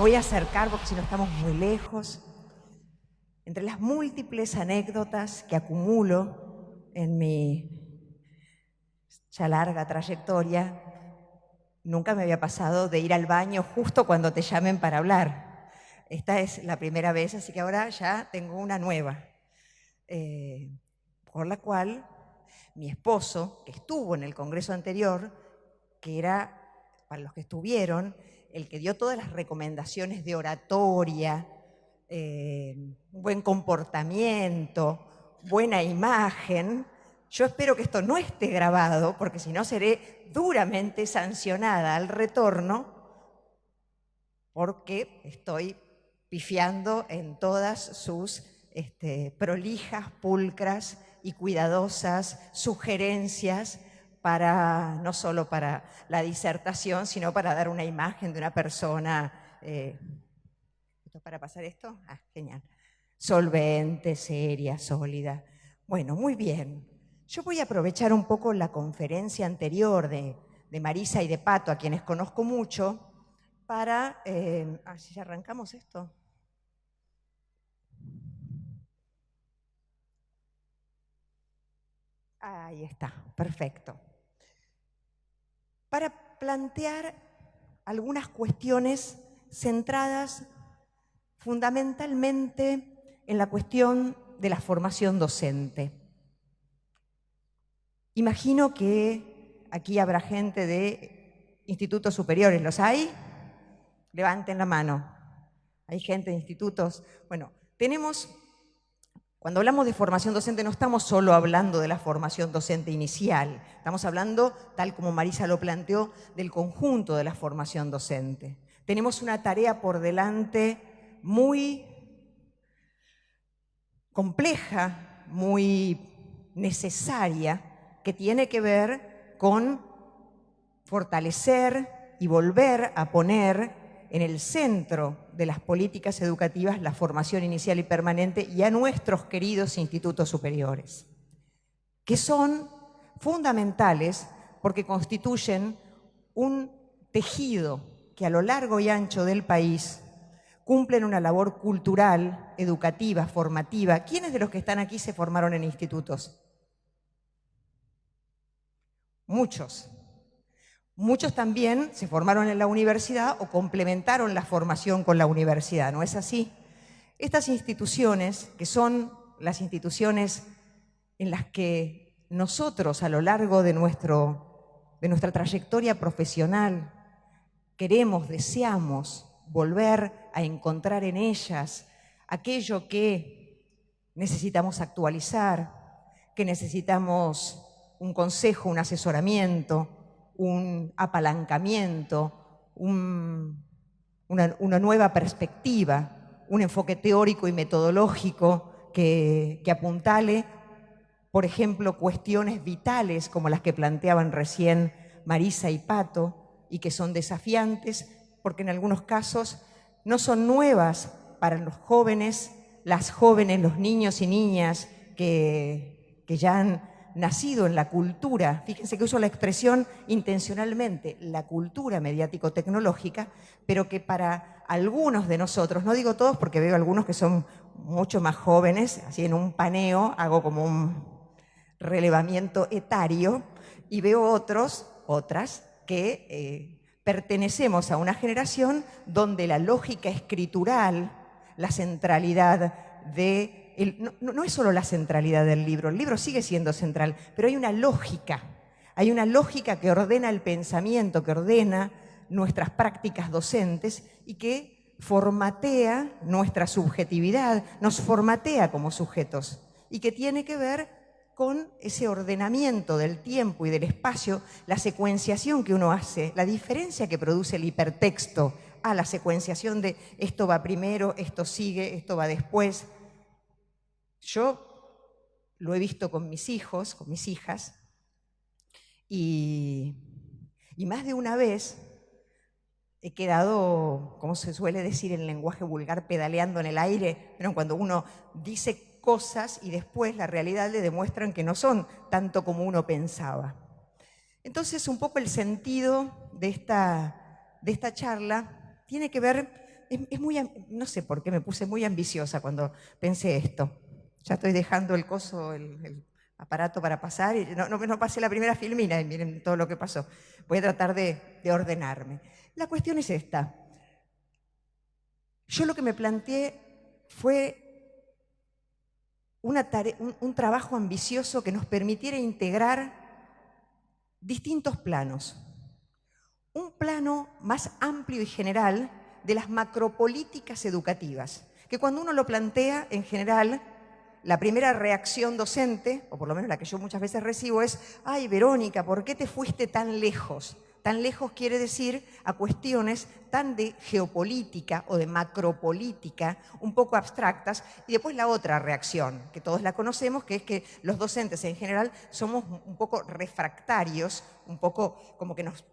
voy a acercar porque si no estamos muy lejos. Entre las múltiples anécdotas que acumulo en mi ya larga trayectoria, nunca me había pasado de ir al baño justo cuando te llamen para hablar. Esta es la primera vez, así que ahora ya tengo una nueva, por la cual mi esposo, que estuvo en el congreso anterior, que era, para los que estuvieron, el que dio todas las recomendaciones de oratoria, buen comportamiento, buena imagen. Yo espero que esto no esté grabado, porque si no seré duramente sancionada al retorno, porque estoy pifiando en todas sus prolijas, pulcras y cuidadosas sugerencias para, no solo para la disertación, sino para dar una imagen de una persona, ¿esto es para pasar esto? Ah, genial. Solvente, seria, sólida. Bueno, muy bien. Yo voy a aprovechar un poco la conferencia anterior de Marisa y de Pato, a quienes conozco mucho, para... si arrancamos esto. Ahí está, perfecto. Para plantear algunas cuestiones centradas fundamentalmente en la cuestión de la formación docente. Imagino que aquí habrá gente de institutos superiores. ¿Los hay? Levanten la mano. ¿Hay gente de institutos? Bueno, cuando hablamos de formación docente no estamos solo hablando de la formación docente inicial, estamos hablando, tal como Marisa lo planteó, del conjunto de la formación docente. Tenemos una tarea por delante muy compleja, muy necesaria, que tiene que ver con fortalecer y volver a poner en el centro de las políticas educativas la formación inicial y permanente y a nuestros queridos institutos superiores, que son fundamentales porque constituyen un tejido que a lo largo y ancho del país cumplen una labor cultural, educativa, formativa. ¿Quiénes de los que están aquí se formaron en institutos? Muchos. Muchos también se formaron en la universidad o complementaron la formación con la universidad, ¿no es así? Estas instituciones, que son las instituciones en las que nosotros a lo largo de nuestra trayectoria profesional queremos, deseamos volver a encontrar en ellas aquello que necesitamos actualizar, que necesitamos un consejo, un asesoramiento, un apalancamiento, una nueva perspectiva, un enfoque teórico y metodológico que apuntale, por ejemplo, cuestiones vitales como las que planteaban recién Marisa y Pato y que son desafiantes porque en algunos casos no son nuevas para los jóvenes, las jóvenes, los niños y niñas que ya han nacido en la cultura, fíjense que uso la expresión intencionalmente, la cultura mediático-tecnológica, pero que para algunos de nosotros, no digo todos porque veo algunos que son mucho más jóvenes, así en un paneo hago como un relevamiento etario y veo otras que pertenecemos a una generación donde la lógica escritural, la centralidad de... No es solo la centralidad del libro, el libro sigue siendo central, pero hay una lógica que ordena el pensamiento, que ordena nuestras prácticas docentes y que formatea nuestra subjetividad, nos formatea como sujetos y que tiene que ver con ese ordenamiento del tiempo y del espacio, la secuenciación que uno hace, la diferencia que produce el hipertexto a la secuenciación de esto va primero, esto sigue, esto va después. Yo lo he visto con mis hijos, con mis hijas, y más de una vez he quedado, como se suele decir en lenguaje vulgar, pedaleando en el aire, pero cuando uno dice cosas y después la realidad le demuestran que no son tanto como uno pensaba. Entonces, un poco el sentido de esta charla tiene que ver no sé por qué me puse muy ambiciosa cuando pensé esto. Ya estoy dejando el coso, el aparato para pasar, y no pasé la primera filmina, y miren todo lo que pasó. Voy a tratar de ordenarme. La cuestión es esta. Yo lo que me planteé fue un trabajo ambicioso que nos permitiera integrar distintos planos. Un plano más amplio y general de las macropolíticas educativas, que cuando uno lo plantea, en general, la primera reacción docente, o por lo menos la que yo muchas veces recibo, es: ay, Verónica, ¿por qué te fuiste tan lejos? Tan lejos quiere decir a cuestiones tan de geopolítica o de macropolítica, un poco abstractas. Y después la otra reacción, que todos la conocemos, que es que los docentes en general somos un poco refractarios, un poco como que nos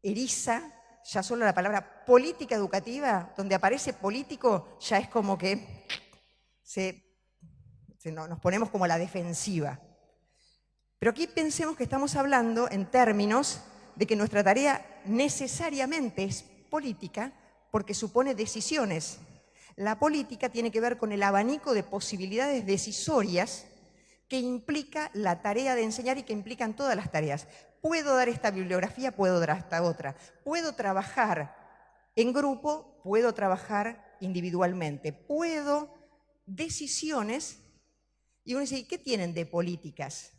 eriza ya solo la palabra política educativa. Donde aparece político ya es como que nos ponemos como a la defensiva. Pero aquí pensemos que estamos hablando en términos de que nuestra tarea necesariamente es política porque supone decisiones. La política tiene que ver con el abanico de posibilidades decisorias que implica la tarea de enseñar y que implican todas las tareas. Puedo dar esta bibliografía, puedo dar esta otra. Puedo trabajar en grupo, puedo trabajar individualmente. Puedo decisiones. Y uno dice, ¿qué tienen de políticas?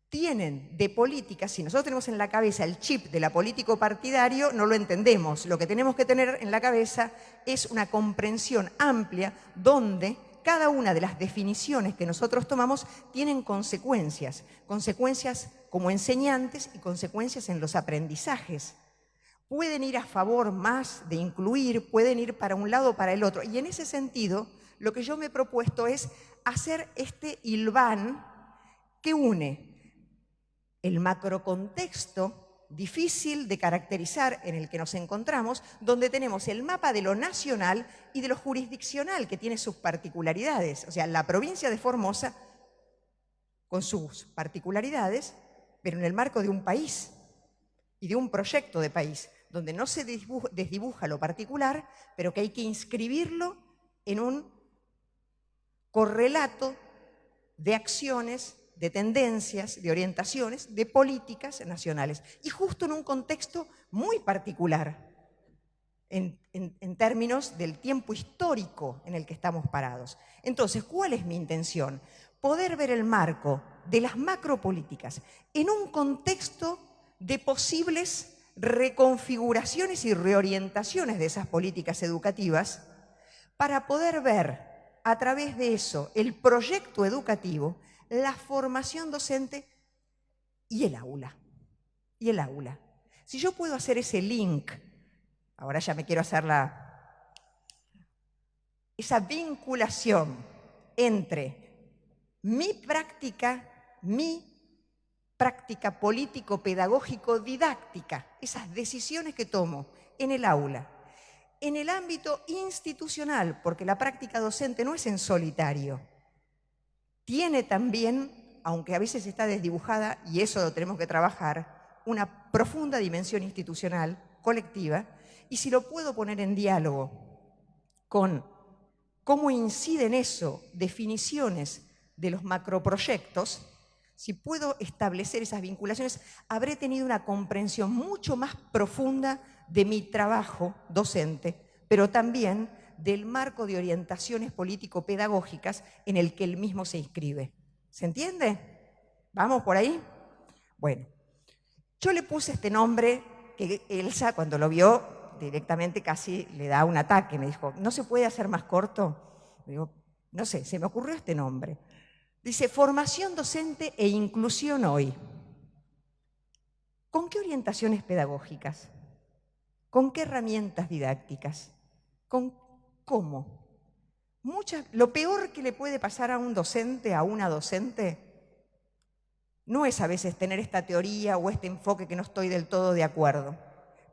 Tienen de políticas, si nosotros tenemos en la cabeza el chip de la político partidario, no lo entendemos. Lo que tenemos que tener en la cabeza es una comprensión amplia donde cada una de las definiciones que nosotros tomamos tienen consecuencias. Consecuencias como enseñantes y consecuencias en los aprendizajes. Pueden ir a favor más de incluir, pueden ir para un lado o para el otro. Y en ese sentido, lo que yo me he propuesto es hacer este hilván que une el macrocontexto difícil de caracterizar en el que nos encontramos, donde tenemos el mapa de lo nacional y de lo jurisdiccional, que tiene sus particularidades. O sea, la provincia de Formosa con sus particularidades, pero en el marco de un país y de un proyecto de país, donde no se desdibuja lo particular, pero que hay que inscribirlo en un correlato de acciones, de tendencias, de orientaciones, de políticas nacionales. Y justo en un contexto muy particular, en términos del tiempo histórico en el que estamos parados. Entonces, ¿cuál es mi intención? Poder ver el marco de las macropolíticas en un contexto de posibles reconfiguraciones y reorientaciones de esas políticas educativas, para poder ver a través de eso el proyecto educativo, la formación docente y el aula. Y el aula. Si yo puedo hacer ese link, ahora ya me quiero hacer esa vinculación entre mi práctica político-pedagógico-didáctica, esas decisiones que tomo en el aula, en el ámbito institucional, porque la práctica docente no es en solitario. Tiene también, aunque a veces está desdibujada, y eso lo tenemos que trabajar, una profunda dimensión institucional, colectiva, y si lo puedo poner en diálogo con cómo inciden eso definiciones de los macroproyectos, si puedo establecer esas vinculaciones, habré tenido una comprensión mucho más profunda de mi trabajo docente, pero también del marco de orientaciones político-pedagógicas en el que él mismo se inscribe. ¿Se entiende? ¿Vamos por ahí? Bueno, yo le puse este nombre que Elsa, cuando lo vio, directamente casi le da un ataque. Me dijo, ¿no se puede hacer más corto? Digo, no sé, se me ocurrió este nombre. Dice, formación docente e inclusión hoy. ¿Con qué orientaciones pedagógicas? ¿Con qué herramientas didácticas? ¿Con cómo? Lo peor que le puede pasar a un docente, a una docente, no es a veces tener esta teoría o este enfoque que no estoy del todo de acuerdo.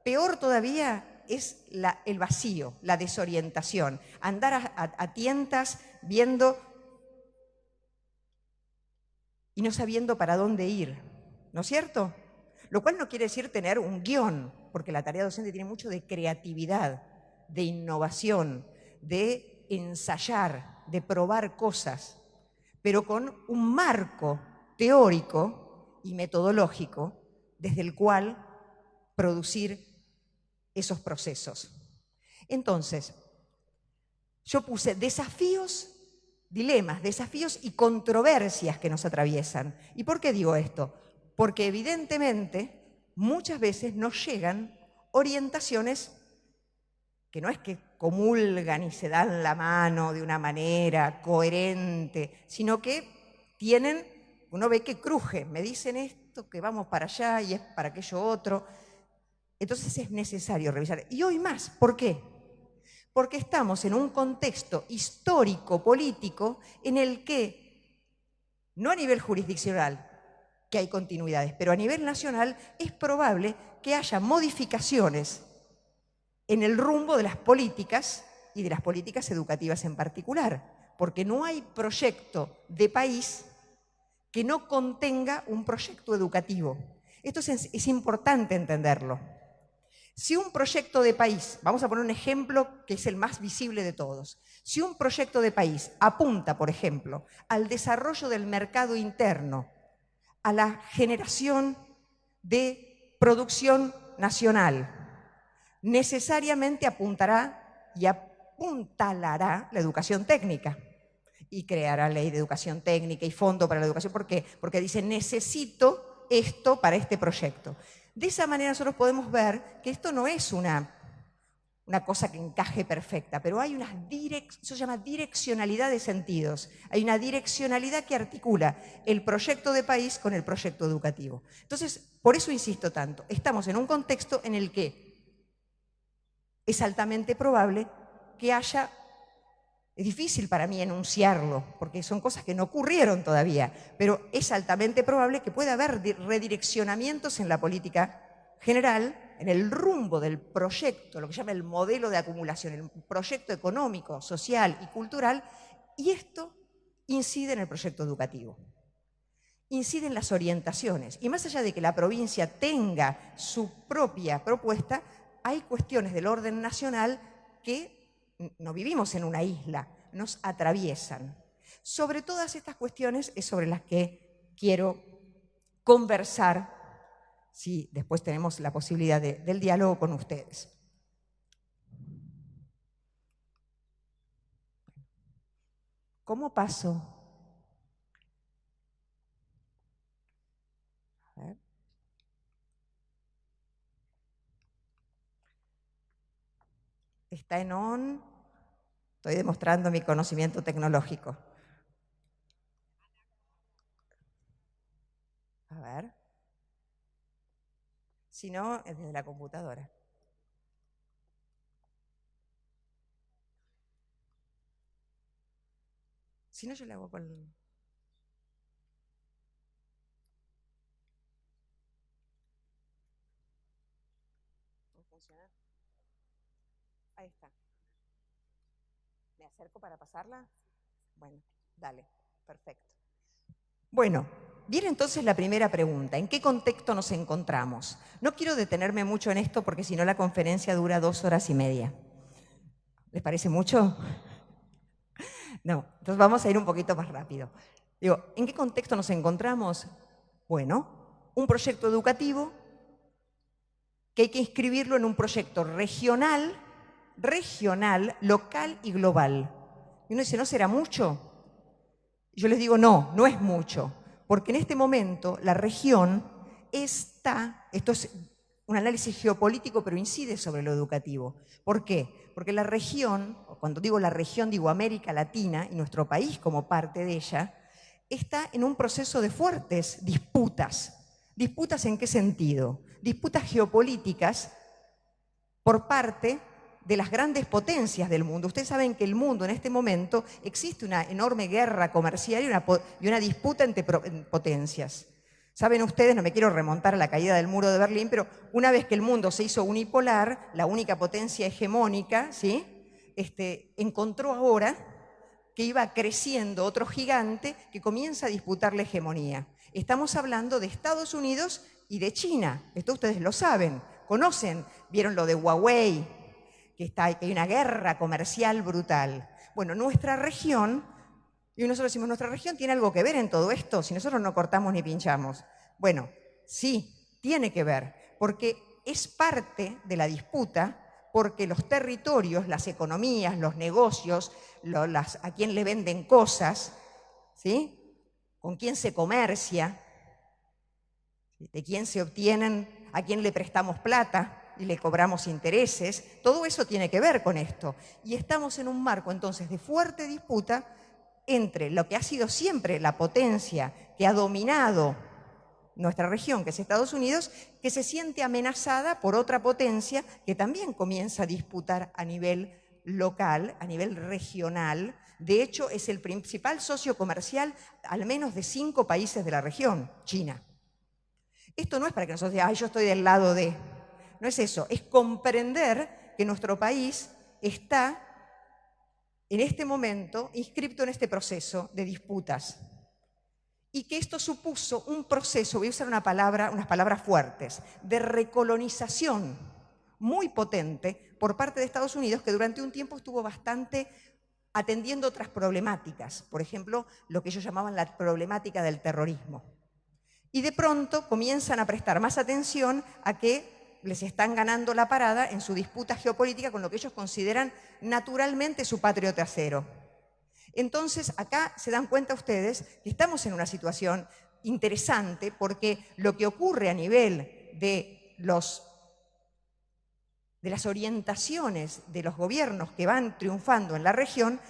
Peor todavía es el vacío, la desorientación, andar a tientas viendo y no sabiendo para dónde ir, ¿no es cierto? Lo cual no quiere decir tener un guión, porque la tarea docente tiene mucho de creatividad. de innovación, de ensayar, de probar cosas, pero con un marco teórico y metodológico desde el cual producir esos procesos. Entonces, yo puse desafíos, dilemas, desafíos y controversias que nos atraviesan. ¿Y por qué digo esto? Porque evidentemente muchas veces nos llegan orientaciones que no es que comulgan y se dan la mano de una manera coherente, sino que tienen, uno ve que crujen, me dicen esto, que vamos para allá y es para aquello otro. Entonces es necesario revisar. Y hoy más, ¿por qué? Porque estamos en un contexto histórico-político en el que, no a nivel jurisdiccional, que hay continuidades, pero a nivel nacional es probable que haya modificaciones en el rumbo de las políticas y de las políticas educativas en particular, porque no hay proyecto de país que no contenga un proyecto educativo. Esto es importante entenderlo. Si un proyecto de país, vamos a poner un ejemplo que es el más visible de todos, si un proyecto de país apunta, por ejemplo, al desarrollo del mercado interno, a la generación de producción nacional, necesariamente apuntará y apuntalará la educación técnica y creará ley de educación técnica y fondo para la educación. ¿Por qué? Porque dice, necesito esto para este proyecto. De esa manera nosotros podemos ver que esto no es una cosa que encaje perfecta, pero hay eso se llama direccionalidad de sentidos. Hay una direccionalidad que articula el proyecto de país con el proyecto educativo. Entonces, por eso insisto tanto, estamos en un contexto en el que es altamente probable que haya, es difícil para mí enunciarlo, porque son cosas que no ocurrieron todavía, pero es altamente probable que pueda haber redireccionamientos en la política general, en el rumbo del proyecto, lo que se llama el modelo de acumulación, el proyecto económico, social y cultural, y esto incide en el proyecto educativo. Incide en las orientaciones. Y más allá de que la provincia tenga su propia propuesta, hay cuestiones del orden nacional que no vivimos en una isla, nos atraviesan. Sobre todas estas cuestiones es sobre las que quiero conversar, si después tenemos la posibilidad del diálogo con ustedes. ¿Cómo paso? A ver. Está en on. Estoy demostrando mi conocimiento tecnológico. A ver. Si no, es desde la computadora. Si no, yo le hago con... ¿No funciona? Ahí está. ¿Me acerco para pasarla? Bueno, dale, perfecto. Bueno, viene entonces la primera pregunta. ¿En qué contexto nos encontramos? No quiero detenerme mucho en esto porque si no la conferencia dura 2 horas y media. ¿Les parece mucho? No, entonces vamos a ir un poquito más rápido. Digo, ¿en qué contexto nos encontramos? Bueno, un proyecto educativo que hay que inscribirlo en un proyecto regional, local y global. Y uno dice, ¿no será mucho? Yo les digo, no, no es mucho, porque en este momento la región está, esto es un análisis geopolítico, pero incide sobre lo educativo. ¿Por qué? Porque la región, cuando digo la región, digo América Latina y nuestro país como parte de ella, está en un proceso de fuertes disputas. ¿Disputas en qué sentido? Disputas geopolíticas por parte de las grandes potencias del mundo. Ustedes saben que el mundo en este momento existe una enorme guerra comercial y una disputa entre potencias. Saben ustedes, no me quiero remontar a la caída del muro de Berlín, pero una vez que el mundo se hizo unipolar, la única potencia hegemónica, ¿sí? Encontró ahora que iba creciendo otro gigante que comienza a disputar la hegemonía. Estamos hablando de Estados Unidos y de China. Esto ustedes lo saben, conocen, vieron lo de Huawei. que hay una guerra comercial brutal. Bueno, nuestra región, y nosotros decimos, nuestra región tiene algo que ver en todo esto, si nosotros no cortamos ni pinchamos. Bueno, sí, tiene que ver, porque es parte de la disputa, porque los territorios, las economías, los negocios, a quién le venden cosas, ¿sí? Con quién se comercia, de quién se obtienen, a quién le prestamos plata y le cobramos intereses, todo eso tiene que ver con esto. Y estamos en un marco entonces de fuerte disputa entre lo que ha sido siempre la potencia que ha dominado nuestra región, que es Estados Unidos, que se siente amenazada por otra potencia que también comienza a disputar a nivel local, a nivel regional. De hecho, es el principal socio comercial al menos de 5 países de la región, China. Esto no es para que nosotros digamos, yo estoy del lado de... No es eso, es comprender que nuestro país está en este momento inscripto en este proceso de disputas y que esto supuso un proceso, voy a usar unas palabras fuertes, de recolonización muy potente por parte de Estados Unidos, que durante un tiempo estuvo bastante atendiendo otras problemáticas, por ejemplo, lo que ellos llamaban la problemática del terrorismo. Y de pronto comienzan a prestar más atención a que les están ganando la parada en su disputa geopolítica con lo que ellos consideran naturalmente su patrio trasero. Entonces, acá se dan cuenta ustedes que estamos en una situación interesante porque lo que ocurre a nivel de las orientaciones de los gobiernos que van triunfando en la región,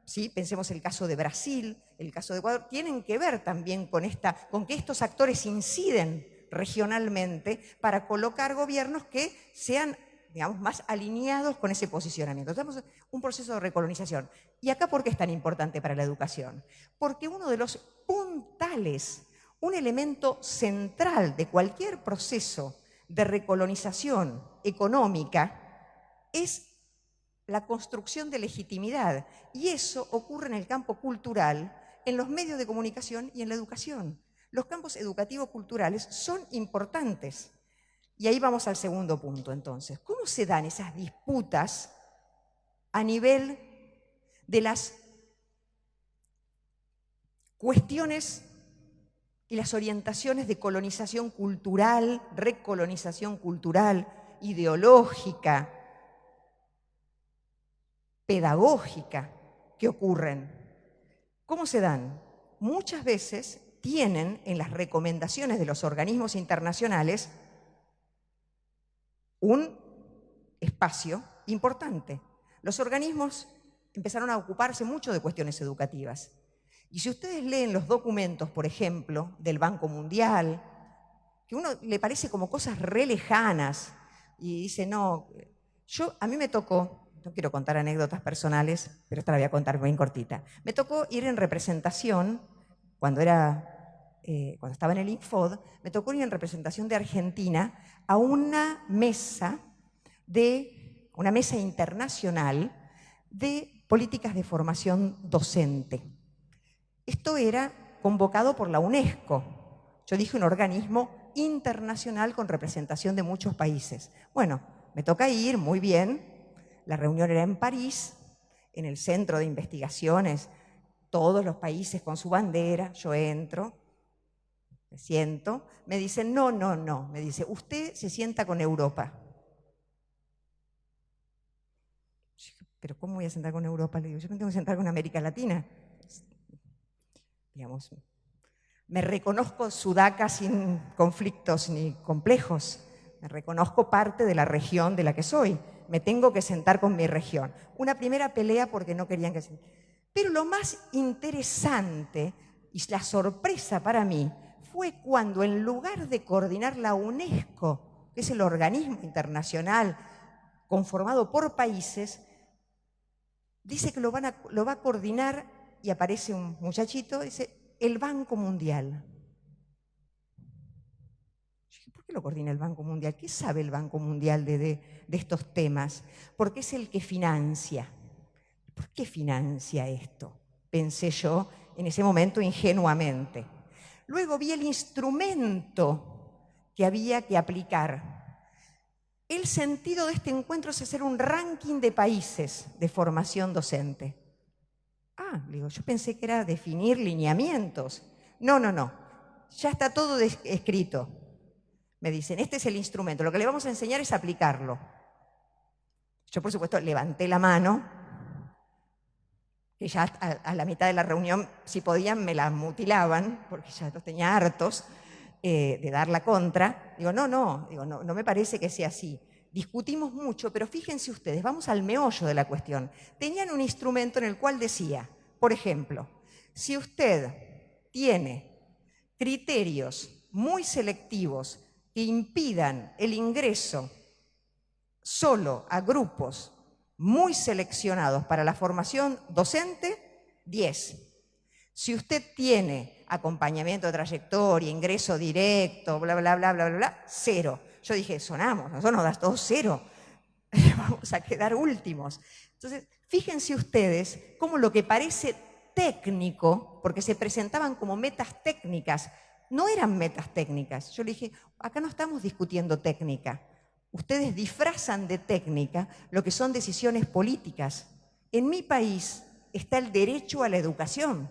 ¿sí? Pensemos el caso de Brasil, el caso de Ecuador, tienen que ver también con que estos actores inciden regionalmente para colocar gobiernos que sean, digamos, más alineados con ese posicionamiento. Estamos en un proceso de recolonización. ¿Y acá por qué es tan importante para la educación? Porque uno de los puntales, un elemento central de cualquier proceso de recolonización económica es la construcción de legitimidad. Y eso ocurre en el campo cultural, en los medios de comunicación y en la educación. Los campos educativo-culturales son importantes. Y ahí vamos al segundo punto, entonces. ¿Cómo se dan esas disputas a nivel de las cuestiones y las orientaciones de colonización cultural, recolonización cultural, ideológica, pedagógica que ocurren? ¿Cómo se dan? Muchas veces tienen en las recomendaciones de los organismos internacionales un espacio importante. Los organismos empezaron a ocuparse mucho de cuestiones educativas. Y si ustedes leen los documentos, por ejemplo, del Banco Mundial, que a uno le parece como cosas re lejanas, y dice, no, a mí me tocó, no quiero contar anécdotas personales, pero esta la voy a contar bien cortita. Me tocó ir en representación, cuando estaba en el Infod, me tocó ir en representación de Argentina a una mesa internacional de políticas de formación docente. Esto era convocado por la UNESCO. Yo dije un organismo internacional con representación de muchos países. Bueno, me toca ir, muy bien. La reunión era en París, en el centro de investigaciones, todos los países con su bandera. Yo entro, me siento, me dicen, no, me dice, usted se sienta con Europa. Pero ¿cómo voy a sentar con Europa? Le digo, yo me tengo que sentar con América Latina. Digamos, me reconozco sudaca sin conflictos ni complejos. Me reconozco parte de la región de la que soy. Me tengo que sentar con mi región. Una primera pelea porque no querían que se... Pero lo más interesante y la sorpresa para mí fue cuando en lugar de coordinar la UNESCO, que es el organismo internacional conformado por países, dice que lo va a coordinar y aparece un muchachito, dice, el Banco Mundial. Yo dije, ¿por qué lo coordina el Banco Mundial? ¿Qué sabe el Banco Mundial de estos temas? Porque es el que financia. ¿Por qué financia esto? Pensé yo en ese momento ingenuamente. Luego vi el instrumento que había que aplicar. el sentido de este encuentro es hacer un ranking de países de formación docente. Ah, digo, yo pensé que era definir lineamientos. No, no, no. Ya está todo escrito. Me dicen, este es el instrumento, lo que le vamos a enseñar es aplicarlo. Yo, por supuesto, levanté la mano, que ya a la mitad de la reunión, si podían, me la mutilaban, porque ya los tenía hartos de dar la contra. Digo, no me parece que sea así. Discutimos mucho, pero fíjense ustedes, vamos al meollo de la cuestión. Tenían un instrumento en el cual decía, por ejemplo, si usted tiene criterios muy selectivos que impidan el ingreso solo a grupos muy seleccionados para la formación docente, 10. Si usted tiene acompañamiento de trayectoria, ingreso directo, bla, bla, bla, bla, bla, bla, 0. Yo dije, sonamos, nosotros nos das todo 0. Vamos a quedar últimos. Entonces, fíjense ustedes cómo lo que parece técnico, porque se presentaban como metas técnicas, no eran metas técnicas. Yo le dije, acá no estamos discutiendo técnica. Ustedes disfrazan de técnica lo que son decisiones políticas. En mi país está el derecho a la educación.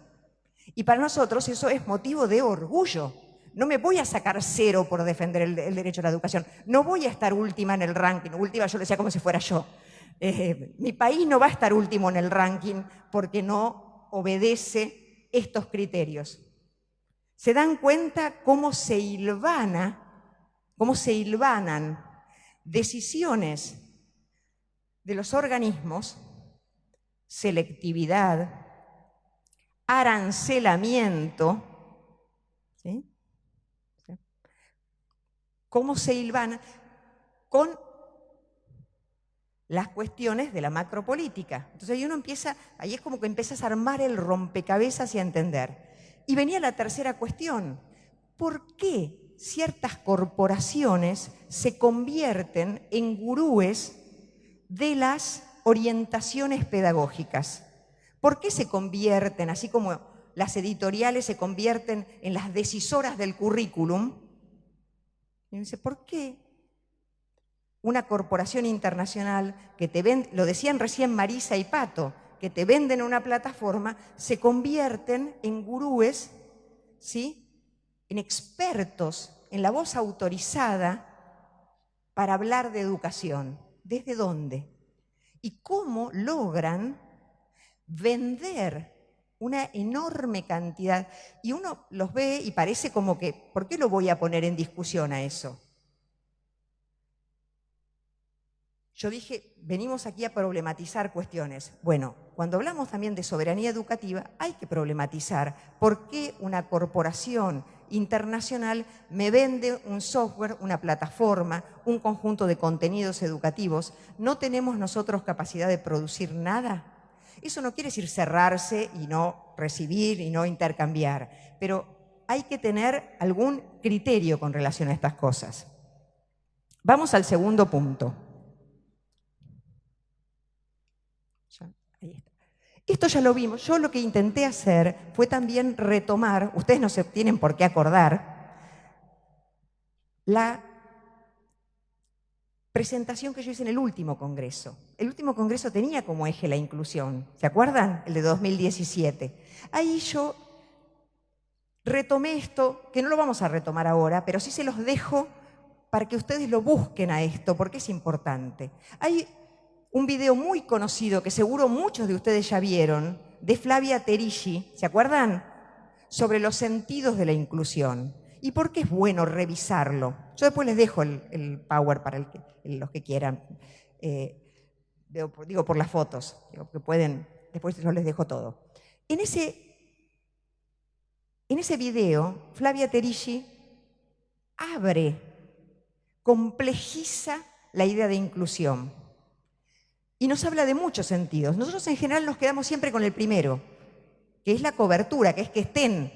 Y para nosotros eso es motivo de orgullo. No me voy a sacar 0 por defender el derecho a la educación. No voy a estar última en el ranking. Última, yo lo decía como si fuera yo. Mi país no va a estar último en el ranking porque no obedece estos criterios. ¿Se dan cuenta cómo se hilvanan decisiones de los organismos, selectividad, arancelamiento, ¿sí? Cómo se hilvana con las cuestiones de la macropolítica. Entonces ahí uno empieza, ahí es como que empiezas a armar el rompecabezas y a entender. Y venía la tercera cuestión. ¿Por qué ciertas corporaciones se convierten en gurúes de las orientaciones pedagógicas? ¿Por qué se convierten, así como las editoriales se convierten en las decisoras del currículum? Y me dice, ¿por qué una corporación internacional que te vende, lo decían recién Marisa y Pato, que te venden una plataforma, se convierten en gurúes, ¿sí?, en expertos, en la voz autorizada para hablar de educación? ¿Desde dónde? ¿Y cómo logran vender una enorme cantidad? Y uno los ve y parece como que, ¿por qué lo voy a poner en discusión a eso? Yo dije, venimos aquí a problematizar cuestiones. Bueno, cuando hablamos también de soberanía educativa, hay que problematizar por qué una corporación internacional me vende un software, una plataforma, un conjunto de contenidos educativos. ¿No tenemos nosotros capacidad de producir nada? Eso no quiere decir cerrarse y no recibir y no intercambiar, pero hay que tener algún criterio con relación a estas cosas. Vamos al segundo punto. Ahí está. Esto ya lo vimos. Yo lo que intenté hacer fue también retomar, ustedes no se tienen por qué acordar, la presentación que yo hice en el último congreso. El último congreso tenía como eje la inclusión. ¿Se acuerdan? El de 2017. Ahí yo retomé esto, que no lo vamos a retomar ahora, pero sí se los dejo para que ustedes lo busquen a esto, porque es importante. Hay un video muy conocido que seguro muchos de ustedes ya vieron, de Flavia Terisci, ¿se acuerdan? Sobre los sentidos de la inclusión. ¿Y por qué es bueno revisarlo? Yo después les dejo el power para los que quieran. Digo por las fotos, digo, que pueden, después yo les dejo todo. En ese video, Flavia Terisci abre, complejiza la idea de inclusión. Y nos habla de muchos sentidos. Nosotros en general nos quedamos siempre con el primero, que es la cobertura, que es que estén.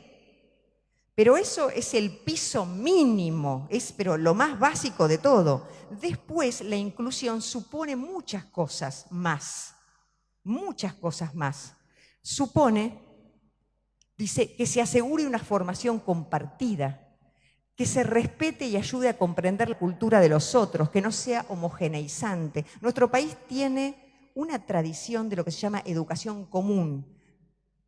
Pero eso es el piso mínimo, pero lo más básico de todo. Después la inclusión supone muchas cosas más. Muchas cosas más. Supone, dice, que se asegure una formación compartida, que se respete y ayude a comprender la cultura de los otros, que no sea homogeneizante. Nuestro país tiene una tradición de lo que se llama educación común,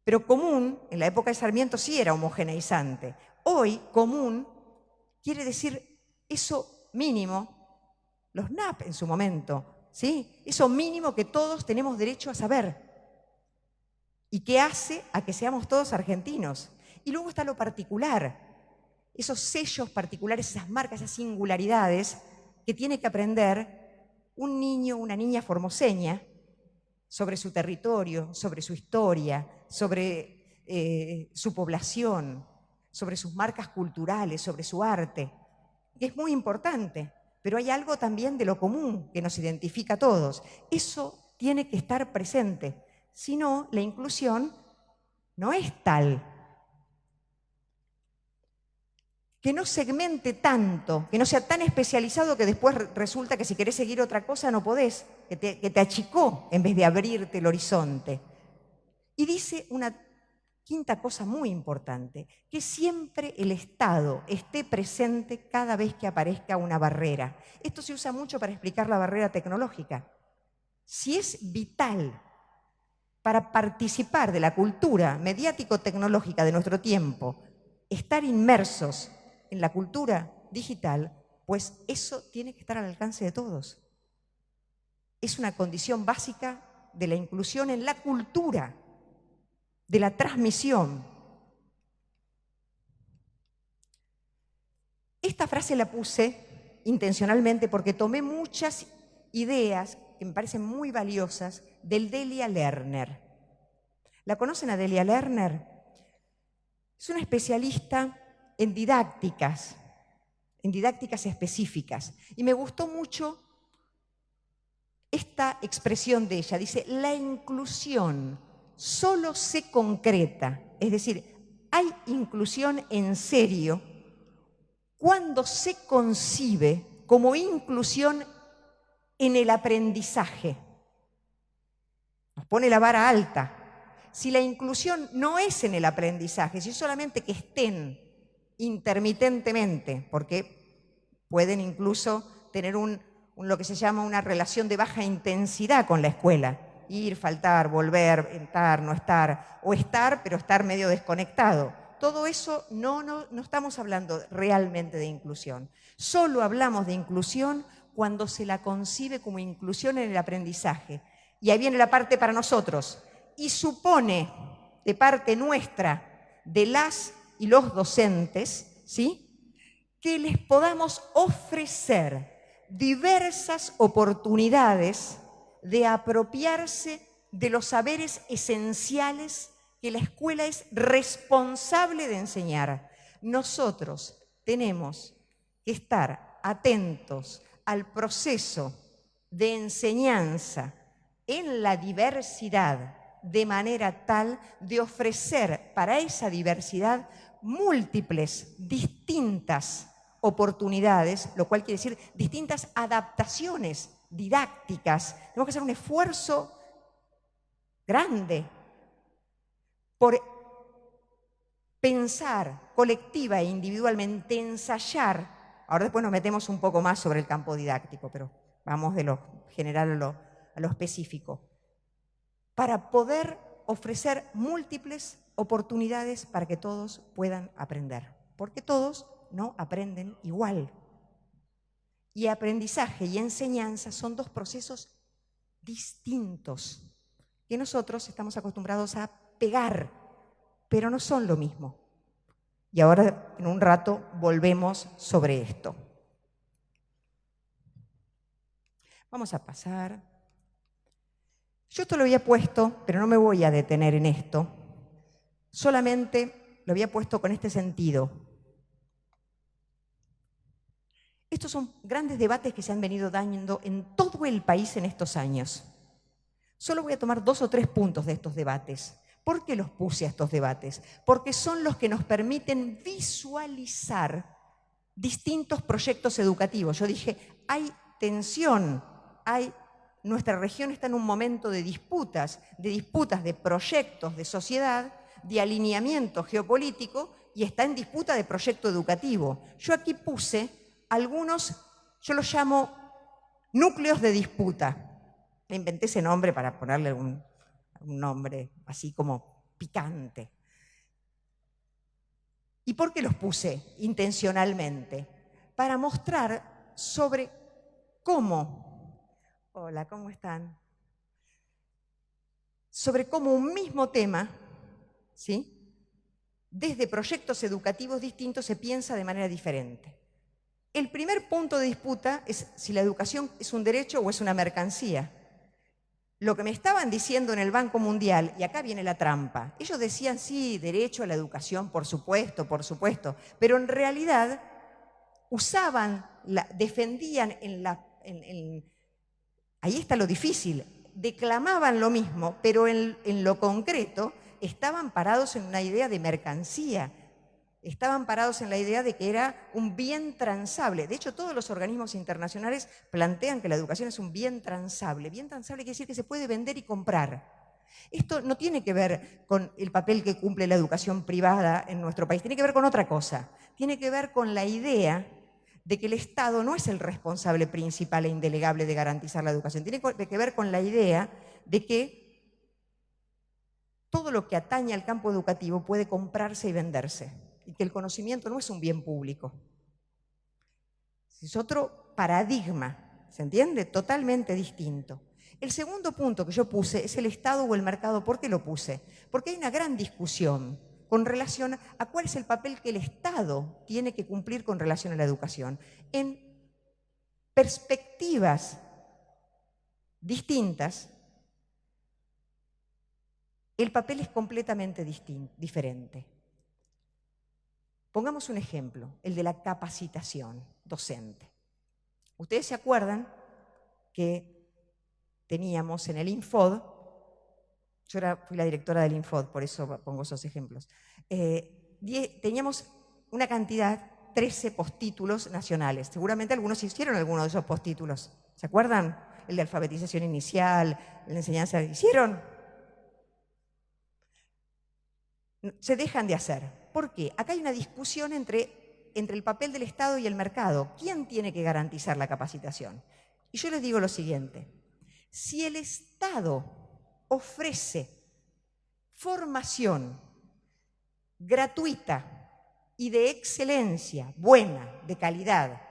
pero común, en la época de Sarmiento sí era homogeneizante. Hoy, común quiere decir eso mínimo, los NAP en su momento, ¿sí? Eso mínimo que todos tenemos derecho a saber y que hace a que seamos todos argentinos. Y luego está lo particular, esos sellos particulares, esas marcas, esas singularidades que tiene que aprender un niño, una niña formoseña sobre su territorio, sobre su historia, sobre su población, sobre sus marcas culturales, sobre su arte. Y es muy importante, pero hay algo también de lo común que nos identifica a todos. Eso tiene que estar presente, si no, la inclusión no es tal. Que no segmente tanto, que no sea tan especializado que después resulta que si querés seguir otra cosa no podés, que te achicó en vez de abrirte el horizonte. Y dice una quinta cosa muy importante, que siempre el Estado esté presente cada vez que aparezca una barrera. Esto se usa mucho para explicar la barrera tecnológica. Si es vital para participar de la cultura mediático-tecnológica de nuestro tiempo, estar inmersos en la cultura digital, pues eso tiene que estar al alcance de todos. Es una condición básica de la inclusión en la cultura, de la transmisión. Esta frase la puse intencionalmente porque tomé muchas ideas que me parecen muy valiosas del Delia Lerner. ¿La conocen a Delia Lerner? Es una especialista en didácticas específicas. Y me gustó mucho esta expresión de ella. Dice, la inclusión solo se concreta, es decir, hay inclusión en serio cuando se concibe como inclusión en el aprendizaje. Nos pone la vara alta. Si la inclusión no es en el aprendizaje, si es solamente que estén intermitentemente, porque pueden incluso tener lo que se llama una relación de baja intensidad con la escuela, ir, faltar, volver, estar, no estar, o estar, pero estar medio desconectado. Todo eso no estamos hablando realmente de inclusión. Solo hablamos de inclusión cuando se la concibe como inclusión en el aprendizaje. Y ahí viene la parte para nosotros. Y supone de parte nuestra, de las y los docentes, ¿sí?, que les podamos ofrecer diversas oportunidades de apropiarse de los saberes esenciales que la escuela es responsable de enseñar. Nosotros tenemos que estar atentos al proceso de enseñanza en la diversidad, de manera tal de ofrecer para esa diversidad múltiples, distintas oportunidades, lo cual quiere decir distintas adaptaciones didácticas. Tenemos que hacer un esfuerzo grande por pensar colectiva e individualmente, ensayar. Ahora después nos metemos un poco más sobre el campo didáctico, pero vamos de lo general a lo específico, para poder ofrecer múltiples oportunidades para que todos puedan aprender, porque todos no aprenden igual. Y aprendizaje y enseñanza son dos procesos distintos que nosotros estamos acostumbrados a pegar, pero no son lo mismo. Y ahora, en un rato, volvemos sobre esto. Vamos a pasar. Yo esto lo había puesto, pero no me voy a detener en esto. Solamente lo había puesto con este sentido. Estos son grandes debates que se han venido dando en todo el país en estos años. Solo voy a tomar 2 o 3 puntos de estos debates. ¿Por qué los puse a estos debates? Porque son los que nos permiten visualizar distintos proyectos educativos. Yo dije, hay tensión, nuestra región está en un momento de disputas de proyectos de sociedad, de alineamiento geopolítico y está en disputa de proyecto educativo. Yo aquí puse algunos, yo los llamo núcleos de disputa. Le inventé ese nombre para ponerle un nombre así como picante. ¿Y por qué los puse intencionalmente? Para mostrar sobre cómo, hola, ¿cómo están? Sobre cómo un mismo tema, ¿sí?, desde proyectos educativos distintos se piensa de manera diferente. El primer punto de disputa es si la educación es un derecho o es una mercancía. Lo que me estaban diciendo en el Banco Mundial, y acá viene la trampa, ellos decían, sí, derecho a la educación, por supuesto, pero en realidad usaban, defendían ahí está lo difícil, declamaban lo mismo, pero en lo concreto estaban parados en una idea de mercancía, estaban parados en la idea de que era un bien transable. De hecho, todos los organismos internacionales plantean que la educación es un bien transable. Bien transable quiere decir que se puede vender y comprar. Esto no tiene que ver con el papel que cumple la educación privada en nuestro país, tiene que ver con otra cosa. Tiene que ver con la idea de que el Estado no es el responsable principal e indelegable de garantizar la educación. Tiene que ver con la idea de que todo lo que atañe al campo educativo puede comprarse y venderse, y que el conocimiento no es un bien público. Es otro paradigma, ¿se entiende? Totalmente distinto. El segundo punto que yo puse es el Estado o el mercado. ¿Por qué lo puse? Porque hay una gran discusión con relación a cuál es el papel que el Estado tiene que cumplir con relación a la educación. En perspectivas distintas, el papel es completamente diferente. Pongamos un ejemplo, el de la capacitación docente. Ustedes se acuerdan que teníamos en el Infod, yo fui la directora del Infod, por eso pongo esos ejemplos, teníamos una cantidad, 13 postítulos nacionales. Seguramente algunos hicieron alguno de esos postítulos. ¿Se acuerdan? El de alfabetización inicial, el de enseñanza, ¿hicieron? Se dejan de hacer. ¿Por qué? Acá hay una discusión entre el papel del Estado y el mercado. ¿Quién tiene que garantizar la capacitación? Y yo les digo lo siguiente. Si el Estado ofrece formación gratuita y de excelencia, buena, de calidad,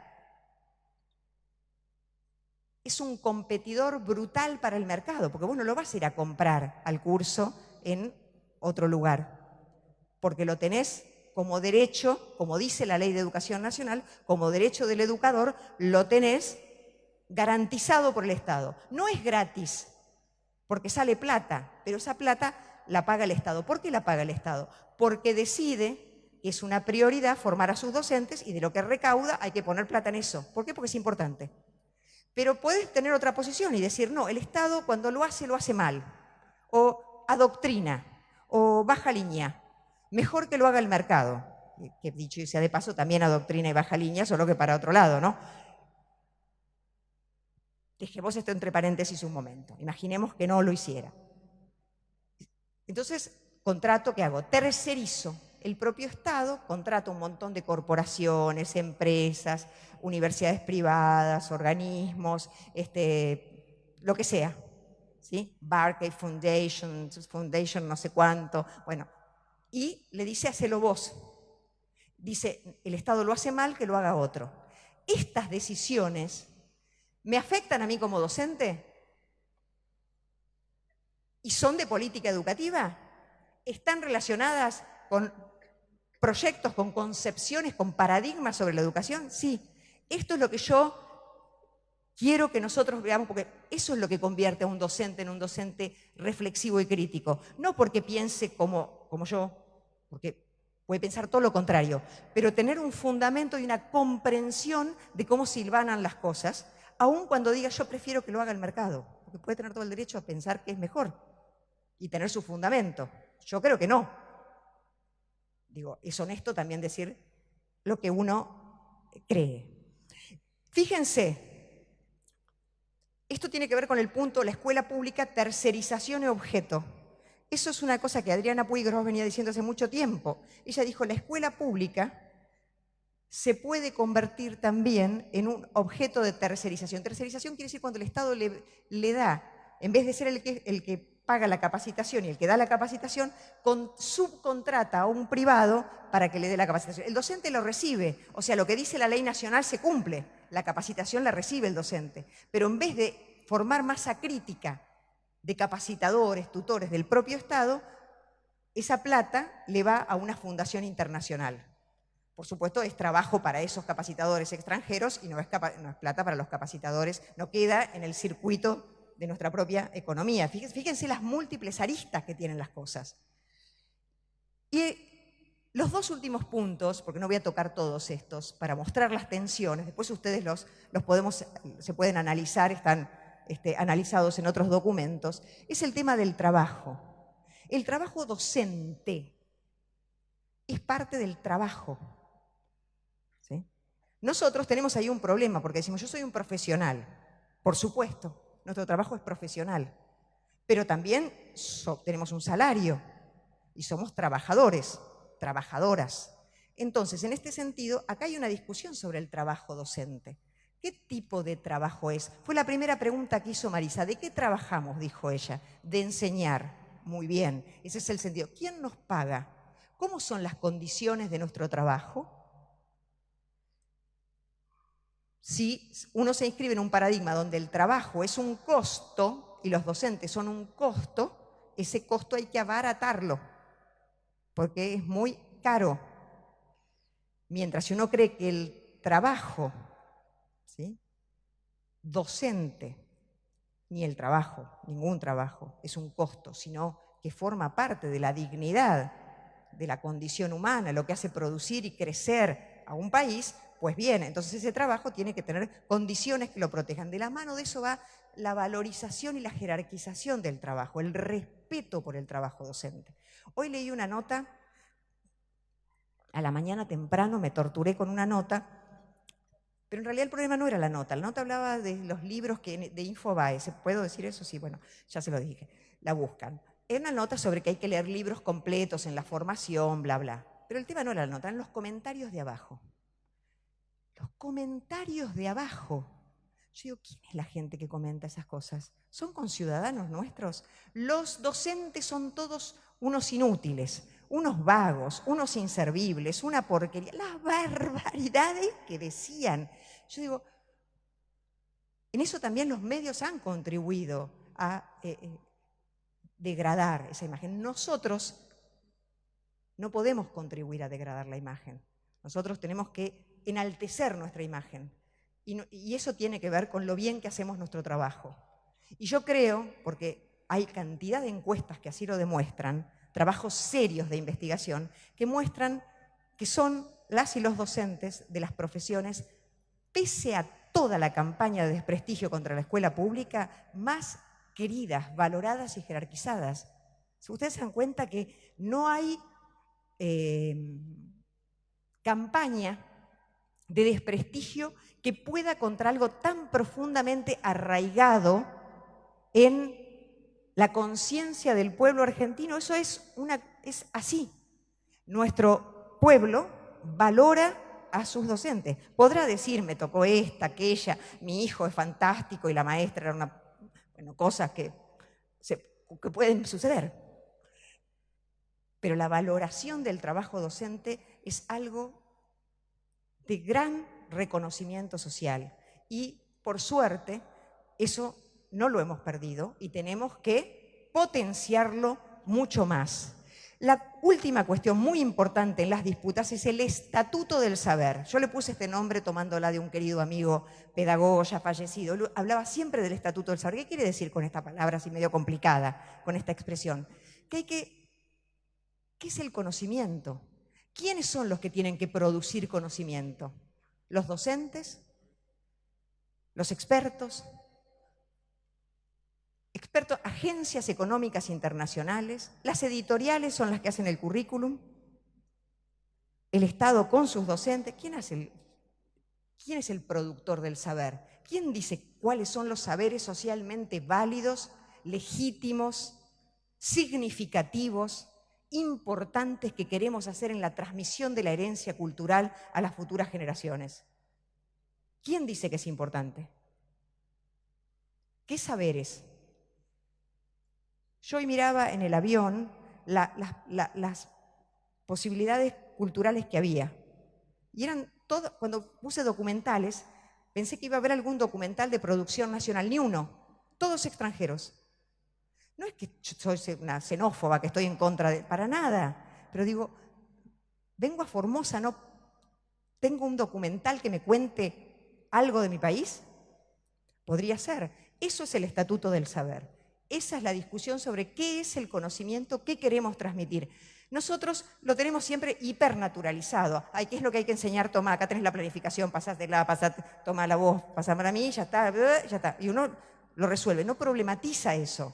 es un competidor brutal para el mercado, porque vos no lo vas a ir a comprar al curso en otro lugar, porque lo tenés como derecho, como dice la Ley de Educación Nacional, como derecho del educador, lo tenés garantizado por el Estado. No es gratis, porque sale plata, pero esa plata la paga el Estado. ¿Por qué la paga el Estado? Porque decide que es una prioridad formar a sus docentes y de lo que recauda hay que poner plata en eso. ¿Por qué? Porque es importante. Pero puedes tener otra posición y decir, no, el Estado cuando lo hace mal, o adoctrina, o baja línea. Mejor que lo haga el mercado, que dicho sea de paso también adoctrina y baja línea, solo que para otro lado, ¿no? Dejemos esto entre paréntesis un momento. Imaginemos que no lo hiciera. Entonces, contrato, ¿qué hago? Tercerizo. El propio Estado contrata un montón de corporaciones, empresas, universidades privadas, organismos, lo que sea, ¿sí? Barclay Foundation no sé cuánto, bueno, y le dice, hacelo vos. Dice, el Estado lo hace mal, que lo haga otro. Estas decisiones me afectan a mí como docente y son de política educativa. Están relacionadas con proyectos, con concepciones, con paradigmas sobre la educación. Sí, esto es lo que yo quiero que nosotros veamos, porque eso es lo que convierte a un docente en un docente reflexivo y crítico. No porque piense como yo, porque puede pensar todo lo contrario, pero tener un fundamento y una comprensión de cómo silvanan las cosas, aun cuando diga yo prefiero que lo haga el mercado, porque puede tener todo el derecho a pensar que es mejor y tener su fundamento. Yo creo que no. Digo, es honesto también decir lo que uno cree. Fíjense, esto tiene que ver con el punto, la escuela pública, tercerización y objeto. Eso es una cosa que Adriana Puigros venía diciendo hace mucho tiempo. Ella dijo, la escuela pública se puede convertir también en un objeto de tercerización. Tercerización quiere decir cuando el Estado le da, en vez de ser el que paga la capacitación y el que da la capacitación, subcontrata a un privado para que le dé la capacitación. El docente lo recibe, o sea, lo que dice la ley nacional se cumple, la capacitación la recibe el docente, pero en vez de formar masa crítica de capacitadores, tutores del propio Estado, esa plata le va a una fundación internacional. Por supuesto, es trabajo para esos capacitadores extranjeros y no es plata para los capacitadores, no queda en el circuito de nuestra propia economía. Fíjense las múltiples aristas que tienen las cosas. Y los dos últimos puntos, porque no voy a tocar todos estos, para mostrar las tensiones, después ustedes se pueden analizar, están analizados en otros documentos, es el tema del trabajo. El trabajo docente es parte del trabajo. ¿Sí? Nosotros tenemos ahí un problema, porque decimos, yo soy un profesional. Por supuesto, nuestro trabajo es profesional, pero también tenemos un salario y somos trabajadores, trabajadoras. Entonces, en este sentido, acá hay una discusión sobre el trabajo docente. ¿Qué tipo de trabajo es? Fue la primera pregunta que hizo Marisa. ¿De qué trabajamos?, dijo ella. De enseñar. Muy bien, ese es el sentido. ¿Quién nos paga? ¿Cómo son las condiciones de nuestro trabajo? Si uno se inscribe en un paradigma donde el trabajo es un costo y los docentes son un costo, ese costo hay que abaratarlo, porque es muy caro. Mientras si uno cree que el trabajo, ¿sí?, docente, ni el trabajo, ningún trabajo, es un costo, sino que forma parte de la dignidad de la condición humana, lo que hace producir y crecer a un país, pues bien, entonces ese trabajo tiene que tener condiciones que lo protejan. De la mano de eso va la valorización y la jerarquización del trabajo, el respeto por el trabajo docente. Hoy leí una nota, a la mañana temprano me torturé con una nota, pero en realidad el problema no era la nota hablaba de los libros de Infobae. ¿Puedo decir eso? Sí, bueno, ya se lo dije, la buscan. Era una nota sobre que hay que leer libros completos en la formación, bla, bla. Pero el tema no era la nota, eran los comentarios de abajo. Los comentarios de abajo. Yo digo, ¿quién es la gente que comenta esas cosas? ¿Son conciudadanos nuestros? Los docentes son todos unos inútiles, unos vagos, unos inservibles, una porquería. Las barbaridades que decían. Yo digo, en eso también los medios han contribuido a degradar esa imagen. Nosotros no podemos contribuir a degradar la imagen. Nosotros tenemos que enaltecer nuestra imagen. Y eso tiene que ver con lo bien que hacemos nuestro trabajo. Y yo creo, porque hay cantidad de encuestas que así lo demuestran, trabajos serios de investigación, que muestran que son las y los docentes de las profesiones, pese a toda la campaña de desprestigio contra la escuela pública, más queridas, valoradas y jerarquizadas. Si ustedes se dan cuenta que no hay campaña de desprestigio que pueda contra algo tan profundamente arraigado en la conciencia del pueblo argentino. Eso es así. Nuestro pueblo valora a sus docentes. Podrá decir, me tocó esta, aquella, mi hijo es fantástico y la maestra era cosas que pueden suceder. Pero la valoración del trabajo docente es algo de gran reconocimiento social. Y, por suerte, eso no lo hemos perdido y tenemos que potenciarlo mucho más. La última cuestión muy importante en las disputas es el estatuto del saber. Yo le puse este nombre tomándola de un querido amigo pedagogo ya fallecido. Él hablaba siempre del estatuto del saber. ¿Qué quiere decir con esta palabra así medio complicada, con esta expresión? ¿Qué es el conocimiento? ¿Quiénes son los que tienen que producir conocimiento? ¿Los docentes? ¿Los expertos? Agencias económicas internacionales, las editoriales son las que hacen el currículum, el Estado con sus docentes. ¿Quién es el productor del saber? ¿Quién dice cuáles son los saberes socialmente válidos, legítimos, significativos, importantes que queremos hacer en la transmisión de la herencia cultural a las futuras generaciones. ¿Quién dice que es importante? ¿Qué saberes? Yo hoy miraba en el avión las posibilidades culturales que había. Y eran todas, cuando puse documentales, pensé que iba a haber algún documental de producción nacional, ni uno, todos extranjeros. No es que yo soy una xenófoba, que estoy en contra de, para nada, pero digo, vengo a Formosa, ¿no tengo un documental que me cuente algo de mi país? Podría ser. Eso es el estatuto del saber. Esa es la discusión sobre qué es el conocimiento, qué queremos transmitir. Nosotros lo tenemos siempre hipernaturalizado. Ay, ¿qué es lo que hay que enseñar? Toma, acá tenés la planificación, pasátela, toma la voz, pasame a mí, ya está, ya está. Y uno lo resuelve, no problematiza eso.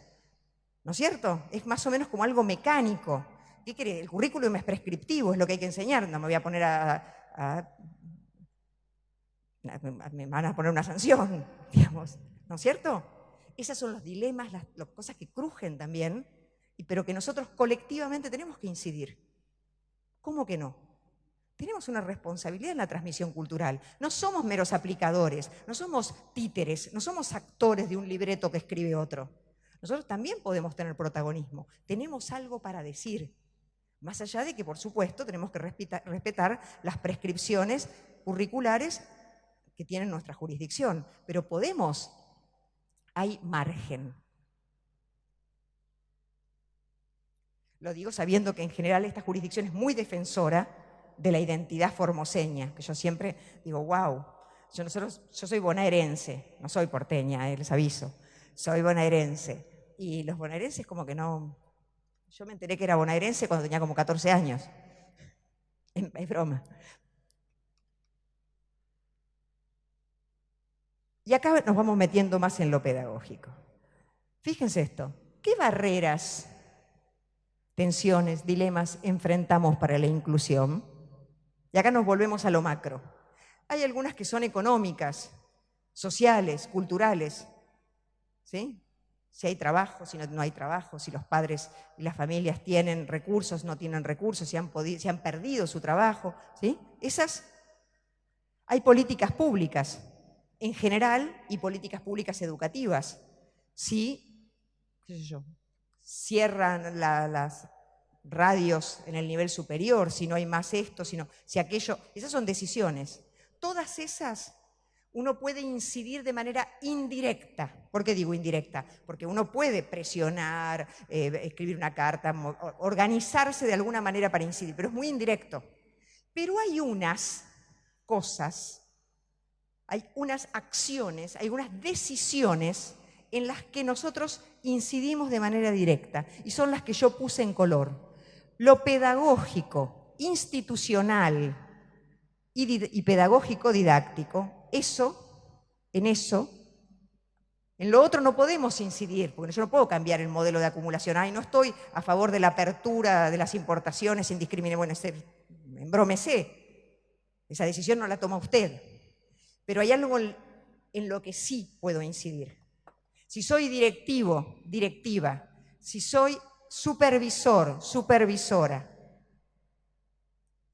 ¿No es cierto? Es más o menos como algo mecánico. ¿Qué querés? El currículum es prescriptivo, es lo que hay que enseñar. No me voy a poner me van a poner una sanción, digamos. ¿No es cierto? Esos son los dilemas, las cosas que crujen también, pero que nosotros colectivamente tenemos que incidir. ¿Cómo que no? Tenemos una responsabilidad en la transmisión cultural. No somos meros aplicadores, no somos títeres, no somos actores de un libreto que escribe otro. Nosotros también podemos tener protagonismo, tenemos algo para decir, más allá de que, por supuesto, tenemos que respetar las prescripciones curriculares que tiene nuestra jurisdicción, pero hay margen. Lo digo sabiendo que en general esta jurisdicción es muy defensora de la identidad formoseña, que yo siempre digo, wow, yo soy bonaerense, no soy porteña, les aviso, soy bonaerense. Y los bonaerenses como que no... Yo me enteré que era bonaerense cuando tenía como 14 años. Es broma. Y acá nos vamos metiendo más en lo pedagógico. Fíjense esto, ¿qué barreras, tensiones, dilemas enfrentamos para la inclusión? Y acá nos volvemos a lo macro. Hay algunas que son económicas, sociales, culturales, ¿sí? Si hay trabajo, si no hay trabajo, si los padres y las familias tienen recursos, no tienen recursos, si han perdido su trabajo, ¿sí? Hay políticas públicas en general y políticas públicas educativas. Si, qué sé yo, cierran las radios en el nivel superior, si no hay más esto, si aquello, esas son decisiones. Todas esas uno puede incidir de manera indirecta. ¿Por qué digo indirecta? Porque uno puede presionar, escribir una carta, organizarse de alguna manera para incidir, pero es muy indirecto. Pero hay unas cosas, hay unas acciones, hay unas decisiones en las que nosotros incidimos de manera directa y son las que yo puse en color. Lo pedagógico, institucional y pedagógico didáctico, en lo otro no podemos incidir, porque yo no puedo cambiar el modelo de acumulación. Ay, no estoy a favor de la apertura de las importaciones indiscriminadas. Bueno, embrómese. Esa decisión no la toma usted. Pero hay algo en lo que sí puedo incidir. Si soy directivo, directiva, si soy supervisor, supervisora,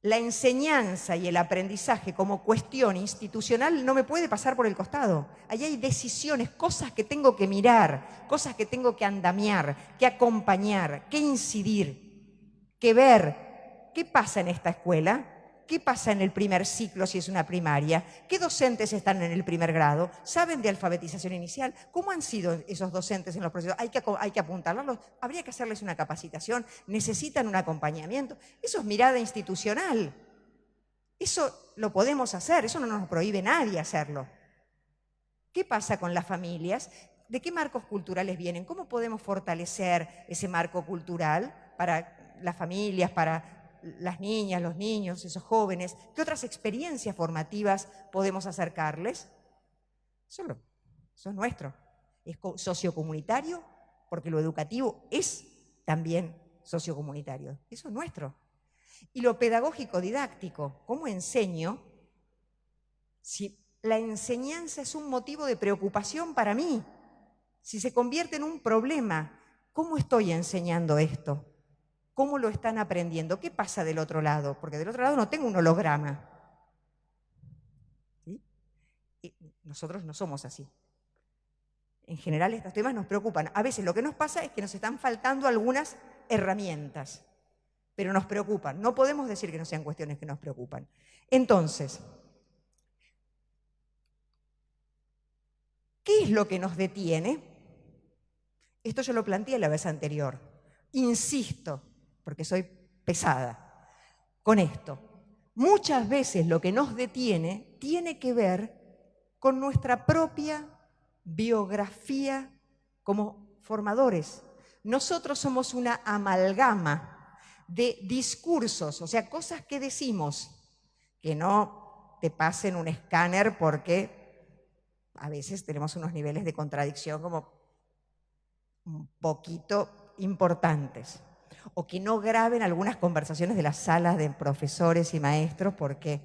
la enseñanza y el aprendizaje como cuestión institucional no me puede pasar por el costado. Ahí hay decisiones, cosas que tengo que mirar, cosas que tengo que andamiar, que acompañar, que incidir, que ver. ¿Qué pasa en esta escuela? ¿Qué pasa en el primer ciclo si es una primaria? ¿Qué docentes están en el primer grado? ¿Saben de alfabetización inicial? ¿Cómo han sido esos docentes en los procesos? ¿Hay que apuntarlos? ¿Habría que hacerles una capacitación? ¿Necesitan un acompañamiento? Eso es mirada institucional. Eso lo podemos hacer, eso no nos prohíbe nadie hacerlo. ¿Qué pasa con las familias? ¿De qué marcos culturales vienen? ¿Cómo podemos fortalecer ese marco cultural para las familias, para las niñas, los niños, esos jóvenes? ¿Qué otras experiencias formativas podemos acercarles? Eso es nuestro. Es sociocomunitario, porque lo educativo es también sociocomunitario. Eso es nuestro. Y lo pedagógico didáctico, ¿cómo enseño? Si la enseñanza es un motivo de preocupación para mí, si se convierte en un problema, ¿Cómo estoy enseñando esto? ¿Cómo lo están aprendiendo? ¿Qué pasa del otro lado? Porque del otro lado no tengo un holograma. ¿Sí? Y nosotros no somos así. En general estos temas nos preocupan. A veces lo que nos pasa es que nos están faltando algunas herramientas, pero nos preocupan. No podemos decir que no sean cuestiones que nos preocupan. Entonces, ¿qué es lo que nos detiene? Esto yo lo planteé la vez anterior. Insisto, porque soy pesada, con esto. Muchas veces lo que nos detiene tiene que ver con nuestra propia biografía como formadores. Nosotros somos una amalgama de discursos, o sea, cosas que decimos, que no te pasen un escáner porque a veces tenemos unos niveles de contradicción como un poquito importantes, o que no graben algunas conversaciones de las salas de profesores y maestros porque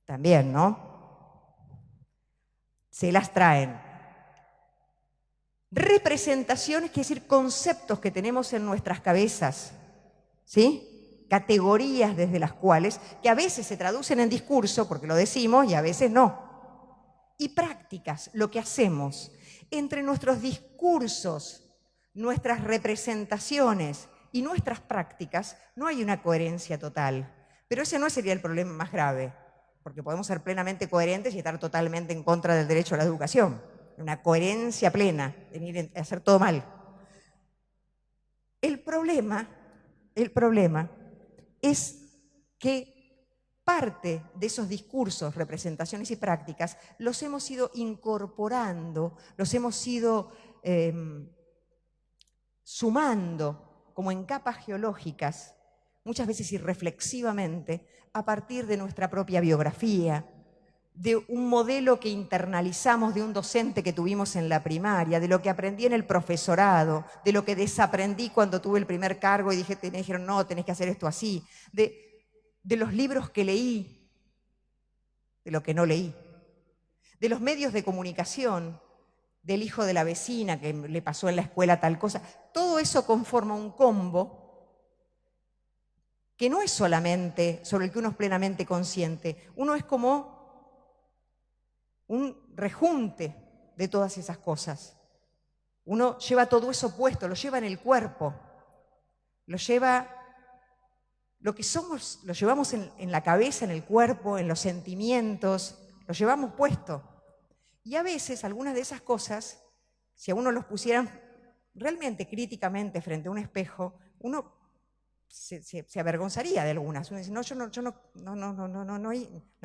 también, ¿no? Se las traen. Representaciones, quiere decir conceptos que tenemos en nuestras cabezas, ¿sí? Categorías desde las cuales, que a veces se traducen en discurso, porque lo decimos, y a veces no. Y prácticas, lo que hacemos entre nuestros discursos, nuestras representaciones y nuestras prácticas, no hay una coherencia total. Pero ese no sería el problema más grave, porque podemos ser plenamente coherentes y estar totalmente en contra del derecho a la educación. Una coherencia plena, de hacer todo mal. El problema es que parte de esos discursos, representaciones y prácticas los hemos ido incorporando, los hemos ido sumando como en capas geológicas, muchas veces irreflexivamente, a partir de nuestra propia biografía, de un modelo que internalizamos de un docente que tuvimos en la primaria, de lo que aprendí en el profesorado, de lo que desaprendí cuando tuve el primer cargo y me dijeron, no, tenés que hacer esto así, de los libros que leí, de lo que no leí, de los medios de comunicación, del hijo de la vecina que le pasó en la escuela tal cosa. Todo eso conforma un combo que no es solamente sobre el que uno es plenamente consciente, uno es como un rejunte de todas esas cosas. Uno lleva todo eso puesto, lo lleva en el cuerpo, lo que somos, lo llevamos en la cabeza, en el cuerpo, en los sentimientos, lo llevamos puesto. Y a veces algunas de esas cosas, si a uno los pusieran realmente críticamente frente a un espejo, uno se avergonzaría de algunas. Uno dice, no, yo no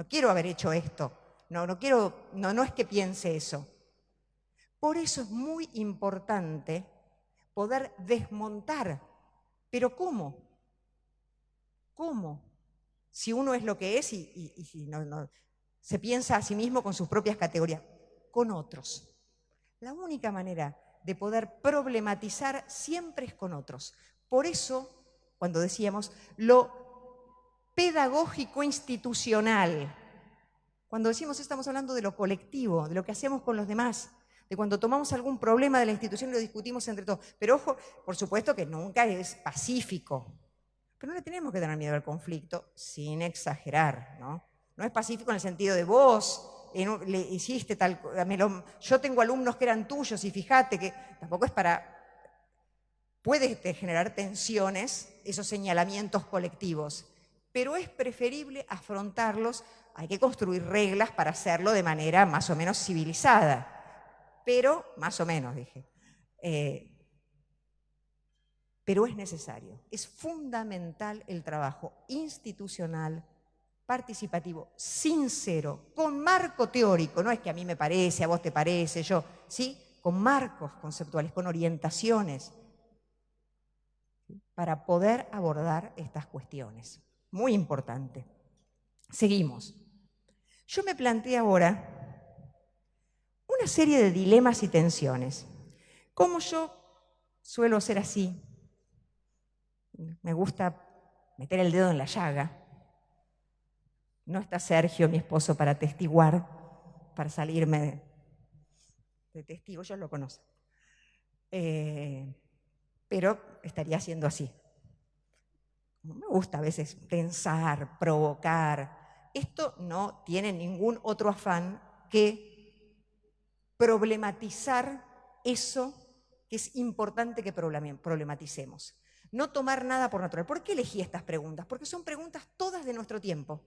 quiero haber hecho esto. No es que piense eso. Por eso es muy importante poder desmontar. ¿Pero cómo? ¿Cómo? Si uno es lo que es y si no se piensa a sí mismo con sus propias categorías, con otros. La única manera de poder problematizar siempre es con otros. Por eso, cuando decíamos lo pedagógico institucional, cuando decimos estamos hablando de lo colectivo, de lo que hacemos con los demás, de cuando tomamos algún problema de la institución y lo discutimos entre todos. Pero ojo, por supuesto que nunca es pacífico. Pero no le tenemos que tener miedo al conflicto sin exagerar, ¿no? No es pacífico en el sentido de vos le hiciste tal... Yo tengo alumnos que eran tuyos y fíjate que tampoco es para... Puede generar tensiones, esos señalamientos colectivos, pero es preferible afrontarlos. Hay que construir reglas para hacerlo de manera más o menos civilizada, pero más o menos, dije. Pero es necesario, es fundamental el trabajo institucional, participativo, sincero, con marco teórico, no es que a mí me parece, a vos te parece, yo, ¿sí? Con marcos conceptuales, con orientaciones, ¿sí? Para poder abordar estas cuestiones. Muy importante. Seguimos. Yo me planteé ahora una serie de dilemas y tensiones. Como yo suelo ser así, me gusta meter el dedo en la llaga. No está Sergio, mi esposo, para atestiguar, para salirme de testigo, ellos lo conocen. pero estaría siendo así. Me gusta a veces pensar, provocar. Esto no tiene ningún otro afán que problematizar eso que es importante que problematicemos. No tomar nada por natural. ¿Por qué elegí estas preguntas? Porque son preguntas todas de nuestro tiempo.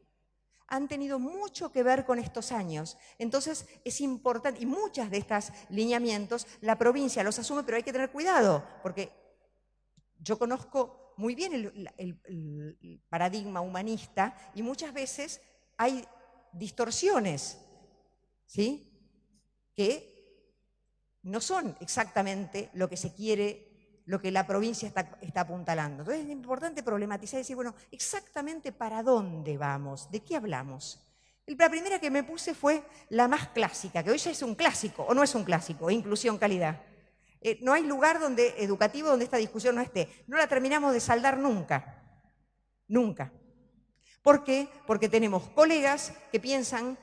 Han tenido mucho que ver con estos años. Entonces es importante, y muchas de estos lineamientos la provincia los asume, pero hay que tener cuidado, porque yo conozco muy bien el paradigma humanista y muchas veces hay distorsiones, ¿sí?, que no son exactamente lo que se quiere, lo que la provincia está apuntalando. Entonces es importante problematizar y decir, bueno, exactamente para dónde vamos, de qué hablamos. La primera que me puse fue la más clásica, que hoy ya es un clásico, o no es un clásico, inclusión, calidad. No hay lugar educativo donde esta discusión no esté. No la terminamos de saldar nunca, nunca. ¿Por qué? Porque tenemos colegas que piensan,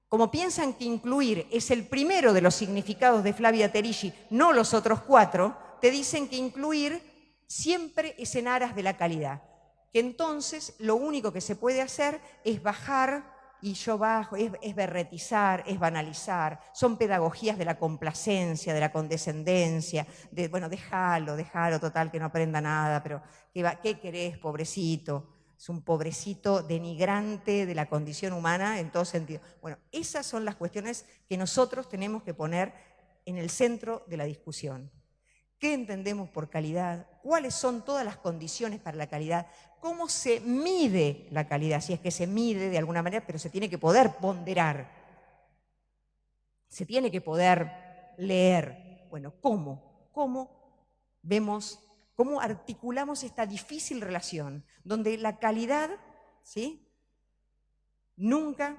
como piensan que incluir es el primero de los significados de Flavia Terici, no los otros 4, te dicen que incluir siempre es en aras de la calidad. Que entonces lo único que se puede hacer es bajar, y yo bajo, es berretizar, es banalizar, son pedagogías de la complacencia, de la condescendencia, de, bueno, déjalo, total, que no aprenda nada, pero ¿qué querés, pobrecito? Es un pobrecito denigrante de la condición humana en todo sentido. Bueno, esas son las cuestiones que nosotros tenemos que poner en el centro de la discusión. ¿Qué entendemos por calidad? ¿Cuáles son todas las condiciones para la calidad? ¿Cómo se mide la calidad? Si es que se mide de alguna manera, pero se tiene que poder ponderar. Se tiene que poder leer. Bueno, ¿cómo? ¿Cómo vemos, cómo articulamos esta difícil relación donde la calidad, ¿sí?, nunca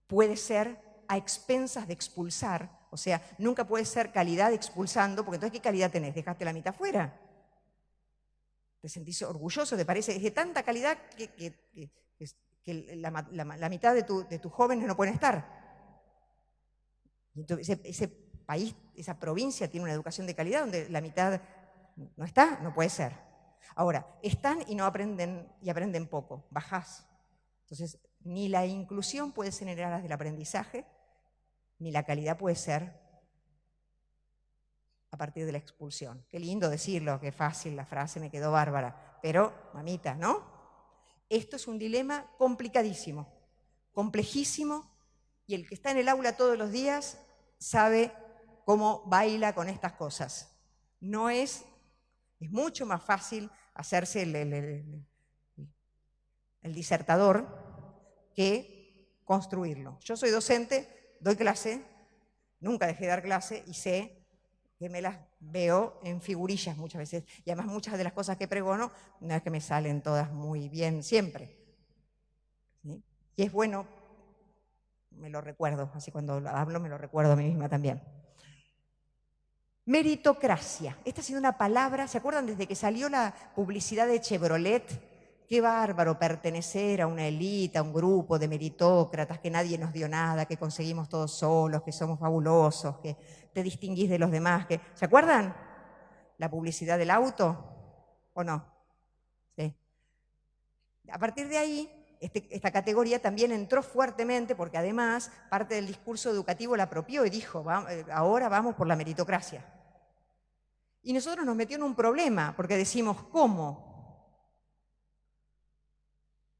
puede ser a expensas de expulsar? O sea, nunca puede ser calidad expulsando, porque entonces ¿qué calidad tenés? ¿Dejaste la mitad fuera? ¿Te sentís orgulloso? ¿Te parece? Es de tanta calidad que la mitad de tus jóvenes no pueden estar. Entonces, ese país, esa provincia tiene una educación de calidad donde la mitad no está, no puede ser. Ahora, están y no aprenden, y aprenden poco, bajás. Entonces, ni la inclusión puede ser en aras del aprendizaje, ni la calidad puede ser a partir de la expulsión. Qué lindo decirlo, qué fácil la frase, me quedó bárbara. Pero, mamita, ¿no? Esto es un dilema complicadísimo, complejísimo, y el que está en el aula todos los días sabe cómo baila con estas cosas. No es mucho más fácil hacerse el disertador que construirlo. Yo soy docente, doy clase, nunca dejé de dar clase y sé que me las veo en figurillas muchas veces. Y además muchas de las cosas que pregono no es que me salen todas muy bien siempre. ¿Sí? Y es bueno, me lo recuerdo, así cuando hablo me lo recuerdo a mí misma también. Meritocracia. Esta ha sido una palabra, ¿se acuerdan desde que salió la publicidad de Chevrolet? Qué bárbaro pertenecer a una élite, a un grupo de meritócratas, que nadie nos dio nada, que conseguimos todos solos, que somos fabulosos, que te distinguís de los demás. ¿Se acuerdan la publicidad del auto? ¿O no? ¿Sí? A partir de ahí, esta categoría también entró fuertemente porque además parte del discurso educativo la apropió y dijo, ahora vamos por la meritocracia. Y nosotros nos metió en un problema porque decimos, ¿cómo?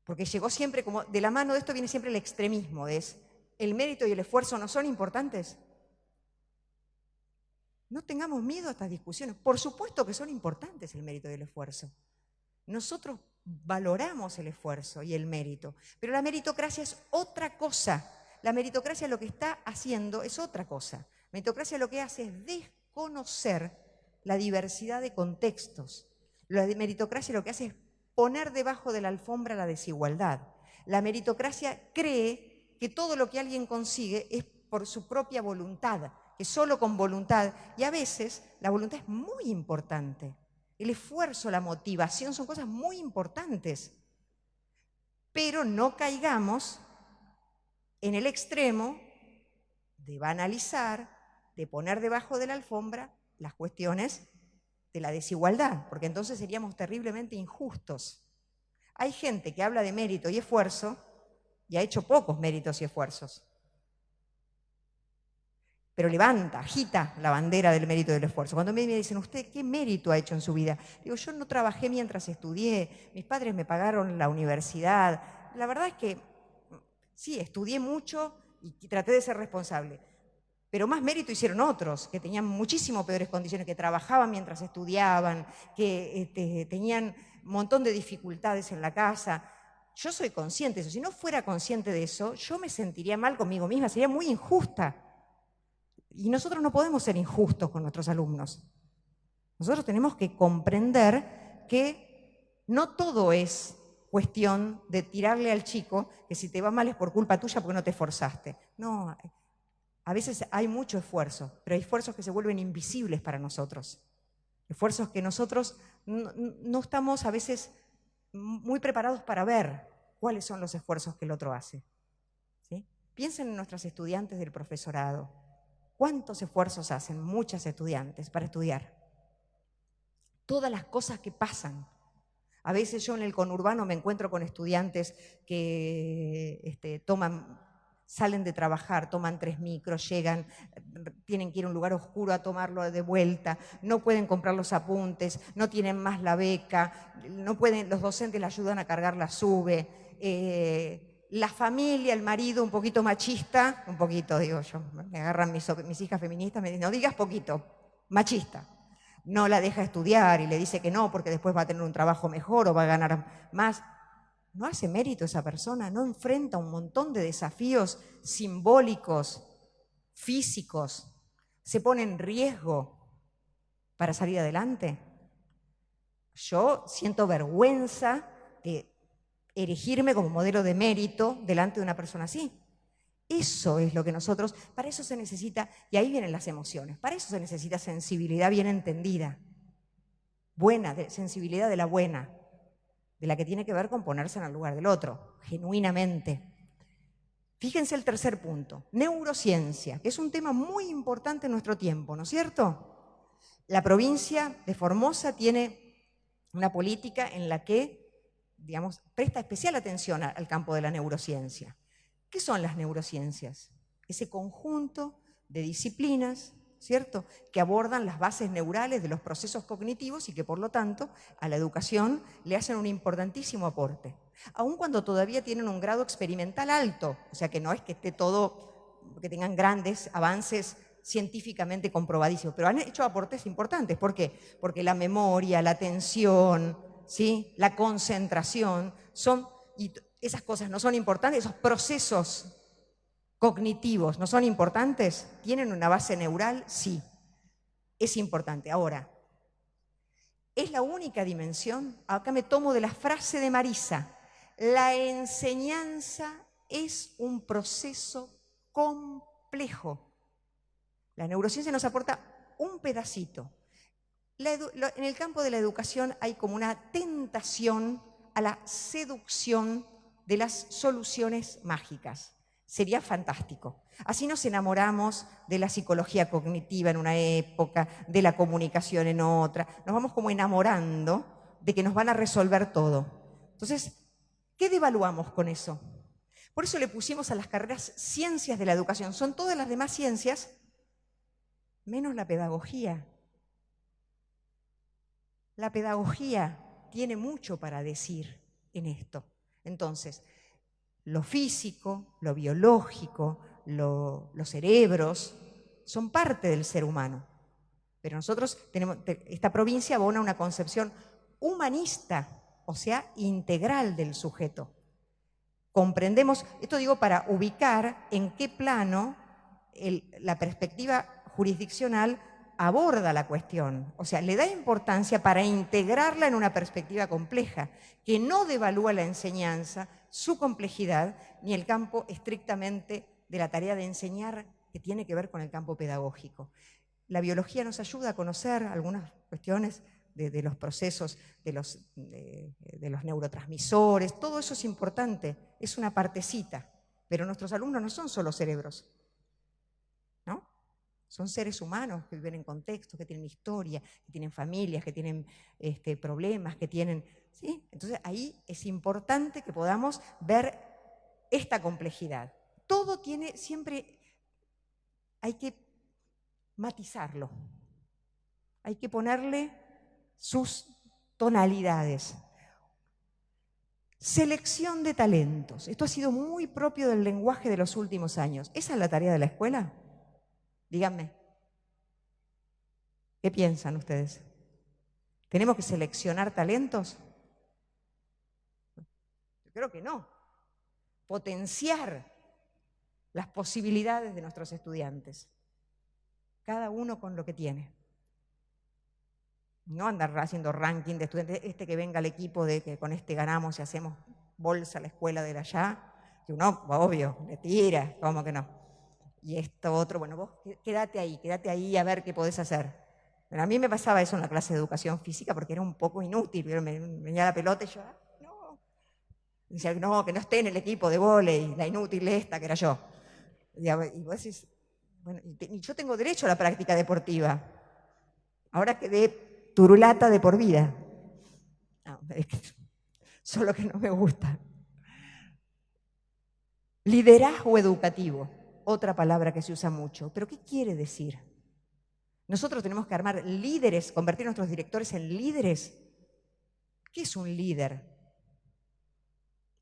Porque llegó siempre como, de la mano de esto viene siempre el extremismo, ¿el mérito y el esfuerzo no son importantes? No tengamos miedo a estas discusiones. Por supuesto que son importantes el mérito y el esfuerzo. Nosotros valoramos el esfuerzo y el mérito, pero la meritocracia es otra cosa. La meritocracia lo que está haciendo es otra cosa. La meritocracia lo que hace es desconocer la diversidad de contextos. La meritocracia lo que hace es poner debajo de la alfombra la desigualdad. La meritocracia cree que todo lo que alguien consigue es por su propia voluntad, que solo con voluntad, y a veces la voluntad es muy importante. El esfuerzo, la motivación son cosas muy importantes, pero no caigamos en el extremo de banalizar, de poner debajo de la alfombra las cuestiones la desigualdad, porque entonces seríamos terriblemente injustos. Hay gente que habla de mérito y esfuerzo y ha hecho pocos méritos y esfuerzos, pero levanta, agita la bandera del mérito y del esfuerzo. Cuando me dicen, ¿usted qué mérito ha hecho en su vida? Digo, yo no trabajé mientras estudié, mis padres me pagaron la universidad. La verdad es que sí, estudié mucho y traté de ser responsable, pero más mérito hicieron otros, que tenían muchísimo peores condiciones, que trabajaban mientras estudiaban, que tenían un montón de dificultades en la casa. Yo soy consciente de eso. Si no fuera consciente de eso, yo me sentiría mal conmigo misma, sería muy injusta. Y nosotros no podemos ser injustos con nuestros alumnos. Nosotros tenemos que comprender que no todo es cuestión de tirarle al chico que si te va mal es por culpa tuya porque no te esforzaste. No, a veces hay mucho esfuerzo, pero hay esfuerzos que se vuelven invisibles para nosotros. Esfuerzos que nosotros no estamos a veces muy preparados para ver cuáles son los esfuerzos que el otro hace. ¿Sí? Piensen en nuestros estudiantes del profesorado. ¿Cuántos esfuerzos hacen muchas estudiantes para estudiar? Todas las cosas que pasan. A veces yo en el conurbano me encuentro con estudiantes que salen de trabajar, toman 3 micros, llegan, tienen que ir a un lugar oscuro a tomarlo de vuelta, no pueden comprar los apuntes, no tienen más la beca, no pueden, los docentes le ayudan a cargar la SUBE. La familia, el marido un poquito machista, un poquito digo yo, me agarran mis hijas feministas, me dicen, no digas poquito, machista. No la deja estudiar y le dice que no porque después va a tener un trabajo mejor o va a ganar más. No hace mérito esa persona, no enfrenta un montón de desafíos simbólicos, físicos, se pone en riesgo para salir adelante. Yo siento vergüenza de erigirme como modelo de mérito delante de una persona así. Eso es lo que nosotros, para eso se necesita, y ahí vienen las emociones, para eso se necesita sensibilidad bien entendida, buena, sensibilidad de la buena, de la que tiene que ver con ponerse en el lugar del otro, genuinamente. Fíjense el tercer punto, neurociencia, que es un tema muy importante en nuestro tiempo, ¿no es cierto? La provincia de Formosa tiene una política en la que, digamos, presta especial atención al campo de la neurociencia. ¿Qué son las neurociencias? Ese conjunto de disciplinas, ¿cierto?, que abordan las bases neurales de los procesos cognitivos y que, por lo tanto, a la educación le hacen un importantísimo aporte. Aun cuando todavía tienen un grado experimental alto, o sea que no es que esté todo, que tengan grandes avances científicamente comprobadísimos, pero han hecho aportes importantes. ¿Por qué? Porque la memoria, la atención, ¿sí?, la concentración, y esas cosas no son importantes, esos procesos cognitivos no son importantes, ¿tienen una base neural? Sí, es importante. Ahora, ¿es la única dimensión? Acá me tomo de la frase de Marisa, la enseñanza es un proceso complejo. La neurociencia nos aporta un pedacito. En el campo de la educación hay como una tentación a la seducción de las soluciones mágicas. Sería fantástico. Así nos enamoramos de la psicología cognitiva en una época, de la comunicación en otra. Nos vamos como enamorando de que nos van a resolver todo. Entonces, ¿qué devaluamos con eso? Por eso le pusimos a las carreras ciencias de la educación. Son todas las demás ciencias, menos la pedagogía. La pedagogía tiene mucho para decir en esto. Entonces, lo físico, lo biológico, los cerebros son parte del ser humano. Pero nosotros tenemos, esta provincia abona una concepción humanista, o sea, integral del sujeto. Comprendemos, esto digo para ubicar en qué plano la perspectiva jurisdiccional aborda la cuestión, o sea, le da importancia para integrarla en una perspectiva compleja, que no devalúa la enseñanza, su complejidad, ni el campo estrictamente de la tarea de enseñar, que tiene que ver con el campo pedagógico. La biología nos ayuda a conocer algunas cuestiones de los procesos, de los neurotransmisores, todo eso es importante, es una partecita, pero nuestros alumnos no son solo cerebros, ¿no? Son seres humanos que viven en contextos, que tienen historia, que tienen familias, que tienen problemas, que tienen... ¿sí? Entonces ahí es importante que podamos ver esta complejidad. Todo tiene, siempre hay que matizarlo, hay que ponerle sus tonalidades. Selección de talentos. Esto ha sido muy propio del lenguaje de los últimos años. ¿Esa es la tarea de la escuela? Díganme. ¿Qué piensan ustedes? ¿Tenemos que seleccionar talentos? Yo creo que no. Potenciar las posibilidades de nuestros estudiantes. Cada uno con lo que tiene. No andar haciendo ranking de estudiantes, que venga al equipo de que con este ganamos y hacemos bolsa a la escuela de allá, que uno, obvio, le tira, ¿cómo que no? Y esto otro, bueno, vos quédate ahí a ver qué podés hacer. Pero a mí me pasaba eso en la clase de educación física porque era un poco inútil, me venía la pelota y yo, no. Decía, no, que no esté en el equipo de vóley, la inútil esta que era yo. Y vos decís, bueno, y yo tengo derecho a la práctica deportiva. Ahora quedé turulata de por vida. No, solo que no me gusta. Liderazgo educativo, otra palabra que se usa mucho. ¿Pero qué quiere decir? Nosotros tenemos que armar líderes, convertir a nuestros directores en líderes. ¿Qué es un líder?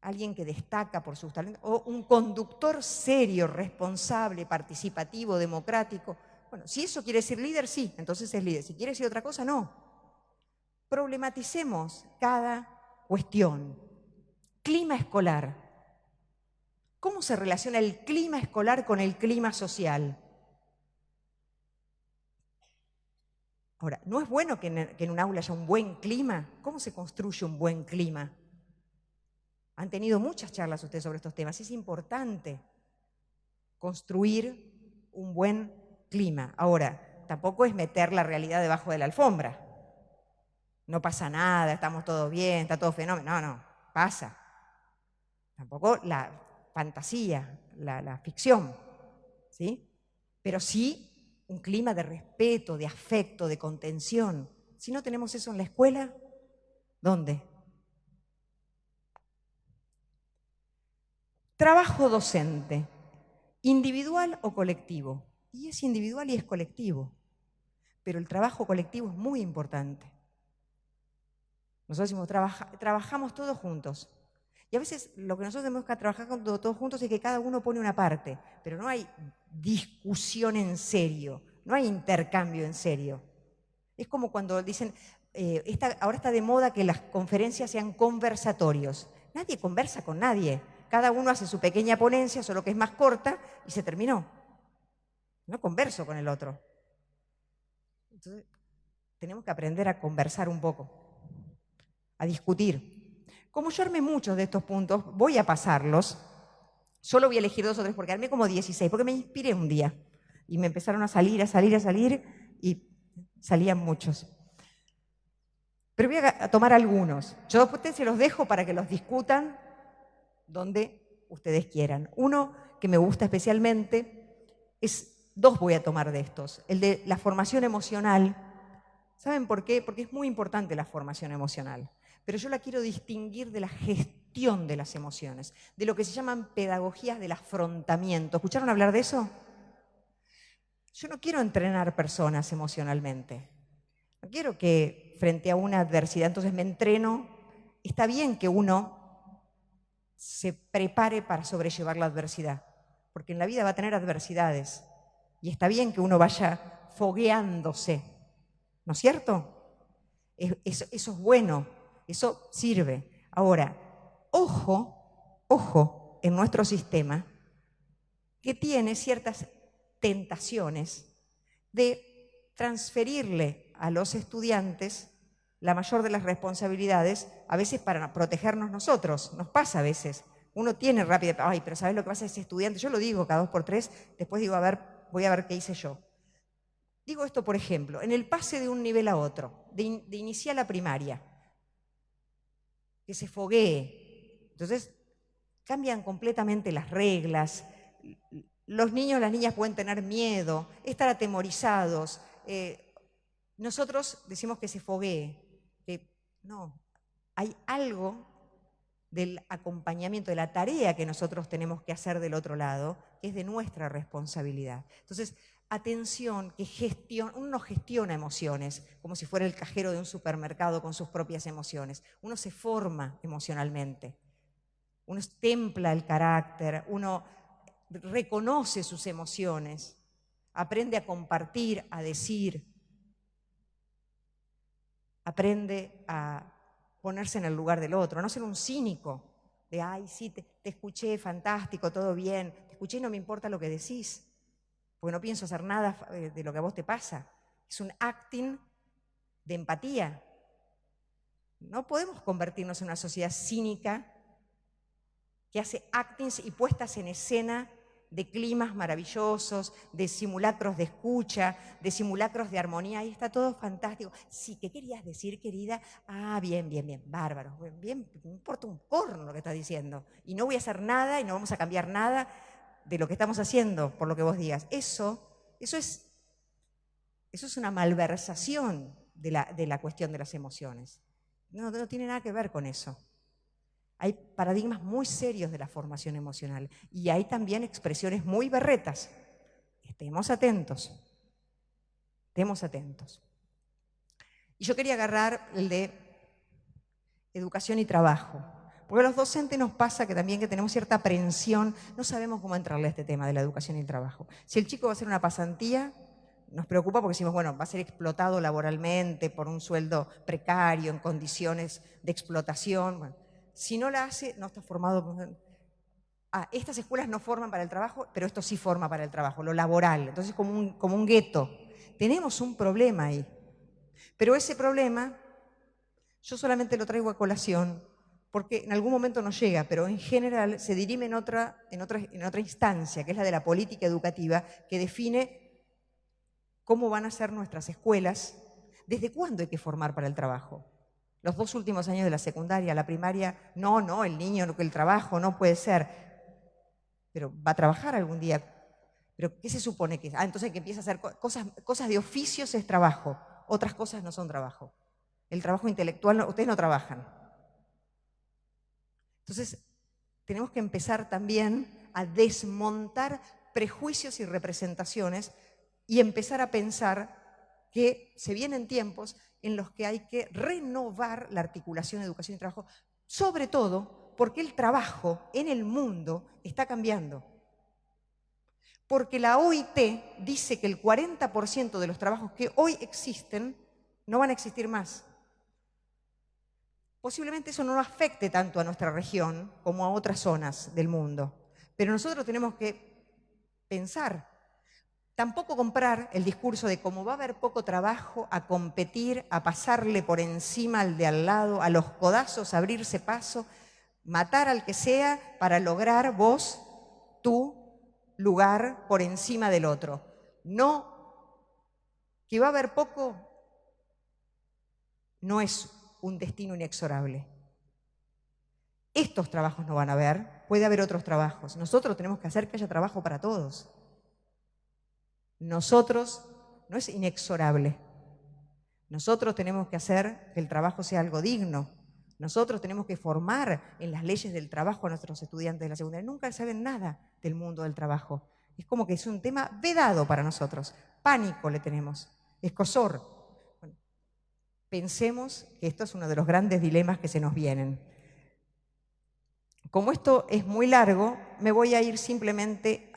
Alguien que destaca por sus talentos, o un conductor serio, responsable, participativo, democrático. Bueno, si eso quiere decir líder, sí, entonces es líder. Si quiere decir otra cosa, no. Problematicemos cada cuestión. Clima escolar. ¿Cómo se relaciona el clima escolar con el clima social? Ahora, ¿no es bueno que en un aula haya un buen clima? ¿Cómo se construye un buen clima? Han tenido muchas charlas ustedes sobre estos temas. Es importante construir un buen clima. Ahora, tampoco es meter la realidad debajo de la alfombra. No pasa nada, estamos todos bien, está todo fenómeno. No, pasa. Tampoco la fantasía, la ficción, ¿sí? Pero sí un clima de respeto, de afecto, de contención. Si no tenemos eso en la escuela, ¿dónde? Trabajo docente, individual o colectivo. Y es individual y es colectivo. Pero el trabajo colectivo es muy importante. Nosotros decimos, trabajamos todos juntos. Y a veces lo que nosotros tenemos que trabajar todos juntos es que cada uno pone una parte, pero no hay discusión en serio, no hay intercambio en serio. Es como cuando dicen, ahora está de moda que las conferencias sean conversatorios. Nadie conversa con nadie. Cada uno hace su pequeña ponencia, solo que es más corta, y se terminó. No converso con el otro. Entonces, tenemos que aprender a conversar un poco, a discutir. Como yo armé muchos de estos puntos, voy a pasarlos. Solo voy a elegir 2 o 3 porque armé como 16, porque me inspiré un día. Y me empezaron a salir, y salían muchos. Pero voy a tomar algunos. Yo después se los dejo para que los discutan donde ustedes quieran. Uno que me gusta especialmente es, 2 voy a tomar de estos. El de la formación emocional. ¿Saben por qué? Porque es muy importante la formación emocional. Pero yo la quiero distinguir de la gestión de las emociones, de lo que se llaman pedagogías del afrontamiento. ¿Escucharon hablar de eso? Yo no quiero entrenar personas emocionalmente. No quiero que frente a una adversidad, entonces me entreno. Está bien que uno se prepare para sobrellevar la adversidad, porque en la vida va a tener adversidades. Y está bien que uno vaya fogueándose, ¿no es cierto? Eso es bueno, eso sirve. Ahora, ojo en nuestro sistema que tiene ciertas tentaciones de transferirle a los estudiantes la mayor de las responsabilidades, a veces para protegernos nosotros. Nos pasa a veces. Uno tiene rápido, ay, pero ¿sabes lo que pasa a ese estudiante? Yo lo digo cada 2 por 3, después digo, voy a ver qué hice yo. Digo esto, por ejemplo, en el pase de un nivel a otro, de inicial a primaria, que se foguee. Entonces, cambian completamente las reglas, los niños, las niñas pueden tener miedo, estar atemorizados. Nosotros decimos que se foguee, que no, hay algo del acompañamiento, de la tarea que nosotros tenemos que hacer del otro lado, que es de nuestra responsabilidad. Entonces, atención, que uno no gestiona emociones como si fuera el cajero de un supermercado con sus propias emociones. Uno se forma emocionalmente, uno templa el carácter, uno reconoce sus emociones, aprende a compartir, a decir, aprende a ponerse en el lugar del otro, no ser un cínico de, ay, sí, te escuché, fantástico, todo bien, te escuché y no me importa lo que decís, porque no pienso hacer nada de lo que a vos te pasa. Es un acting de empatía. No podemos convertirnos en una sociedad cínica que hace actings y puestas en escena de climas maravillosos, de simulacros de escucha, de simulacros de armonía. Ahí está todo fantástico. Sí, ¿qué querías decir, querida? Ah, bien, bien, bien, bárbaro. Bien, me importa un corno lo que estás diciendo. Y no voy a hacer nada y no vamos a cambiar nada de lo que estamos haciendo por lo que vos digas. Eso es una malversación de la cuestión de las emociones. No tiene nada que ver con eso. Hay paradigmas muy serios de la formación emocional y hay también expresiones muy berretas. Estemos atentos. Estemos atentos. Y yo quería agarrar el de educación y trabajo. Porque a los docentes nos pasa que también que tenemos cierta aprensión, no sabemos cómo entrarle a este tema de la educación y el trabajo. Si el chico va a hacer una pasantía, nos preocupa porque decimos, bueno, va a ser explotado laboralmente por un sueldo precario, en condiciones de explotación. Bueno, si no la hace, no está formado. Estas escuelas no forman para el trabajo, pero esto sí forma para el trabajo, lo laboral. Entonces, como un gueto. Tenemos un problema ahí. Pero ese problema, yo solamente lo traigo a colación, porque en algún momento nos llega, pero en general se dirime en otra instancia, que es la de la política educativa, que define cómo van a ser nuestras escuelas, desde cuándo hay que formar para el trabajo. Los 2 últimos años de la secundaria, la primaria, no, el niño, el trabajo, no puede ser. Pero va a trabajar algún día. ¿Pero qué se supone que es? Entonces hay que empieza a hacer cosas de oficios es trabajo, otras cosas no son trabajo. El trabajo intelectual, ustedes no trabajan. Entonces, tenemos que empezar también a desmontar prejuicios y representaciones y empezar a pensar que se vienen tiempos en los que hay que renovar la articulación de educación y trabajo, sobre todo porque el trabajo en el mundo está cambiando. Porque la OIT dice que el 40% de los trabajos que hoy existen no van a existir más. Posiblemente eso no afecte tanto a nuestra región como a otras zonas del mundo. Pero nosotros tenemos que pensar, tampoco comprar el discurso de cómo va a haber poco trabajo, a competir, a pasarle por encima al de al lado, a los codazos, abrirse paso, matar al que sea para lograr vos, tu lugar por encima del otro. No, que va a haber poco, no es un destino inexorable. Estos trabajos no van a haber, puede haber otros trabajos. Nosotros tenemos que hacer que haya trabajo para todos. Nosotros, no es inexorable. Nosotros tenemos que hacer que el trabajo sea algo digno. Nosotros tenemos que formar en las leyes del trabajo a nuestros estudiantes de la secundaria. Nunca saben nada del mundo del trabajo. Es como que es un tema vedado para nosotros. Pánico le tenemos, escozor. Bueno, pensemos que esto es uno de los grandes dilemas que se nos vienen. Como esto es muy largo, me voy a ir simplemente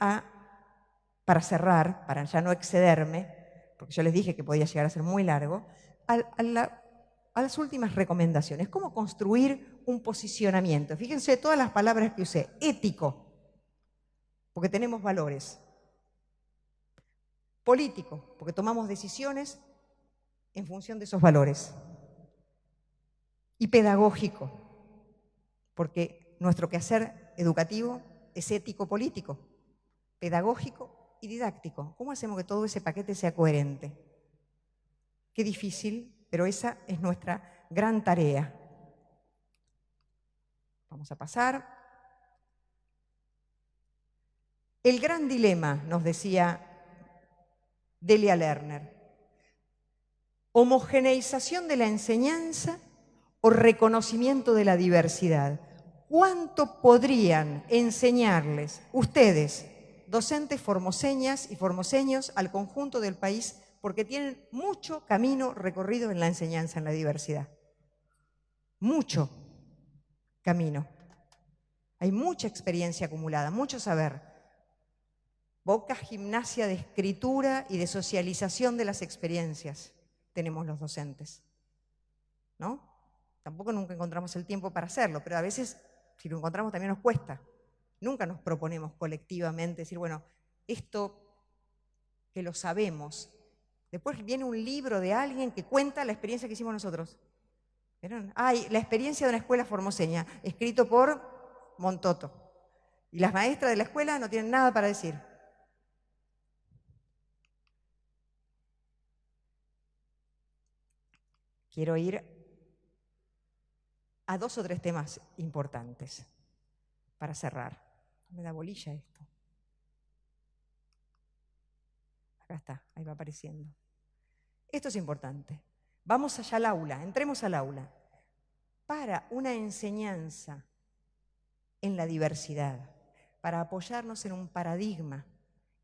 para cerrar, para ya no excederme, porque yo les dije que podía llegar a ser muy largo, a las últimas recomendaciones. ¿Cómo construir un posicionamiento? Fíjense todas las palabras que usé. Ético, porque tenemos valores. Político, porque tomamos decisiones en función de esos valores. Y pedagógico, porque nuestro quehacer educativo es ético-político, pedagógico y didáctico. ¿Cómo hacemos que todo ese paquete sea coherente? Qué difícil, pero esa es nuestra gran tarea. Vamos a pasar. El gran dilema, nos decía Delia Lerner, homogeneización de la enseñanza o reconocimiento de la diversidad. ¿Cuánto podrían enseñarles ustedes, docentes formoseñas y formoseños, al conjunto del país, porque tienen mucho camino recorrido en la enseñanza en la diversidad? Mucho camino. Hay mucha experiencia acumulada, mucho saber. Poca gimnasia de escritura y de socialización de las experiencias tenemos los docentes, ¿no? Tampoco nunca encontramos el tiempo para hacerlo, pero a veces, si lo encontramos, también nos cuesta. Nunca nos proponemos colectivamente decir, bueno, esto que lo sabemos. Después viene un libro de alguien que cuenta la experiencia que hicimos nosotros. ¿Vieron? La experiencia de una escuela formoseña, escrito por Montoto. Y las maestras de la escuela no tienen nada para decir. Quiero ir a 2 o 3 temas importantes para cerrar. Me da bolilla esto. Acá está, ahí va apareciendo. Esto es importante. Vamos allá al aula, entremos al aula. Para una enseñanza en la diversidad, para apoyarnos en un paradigma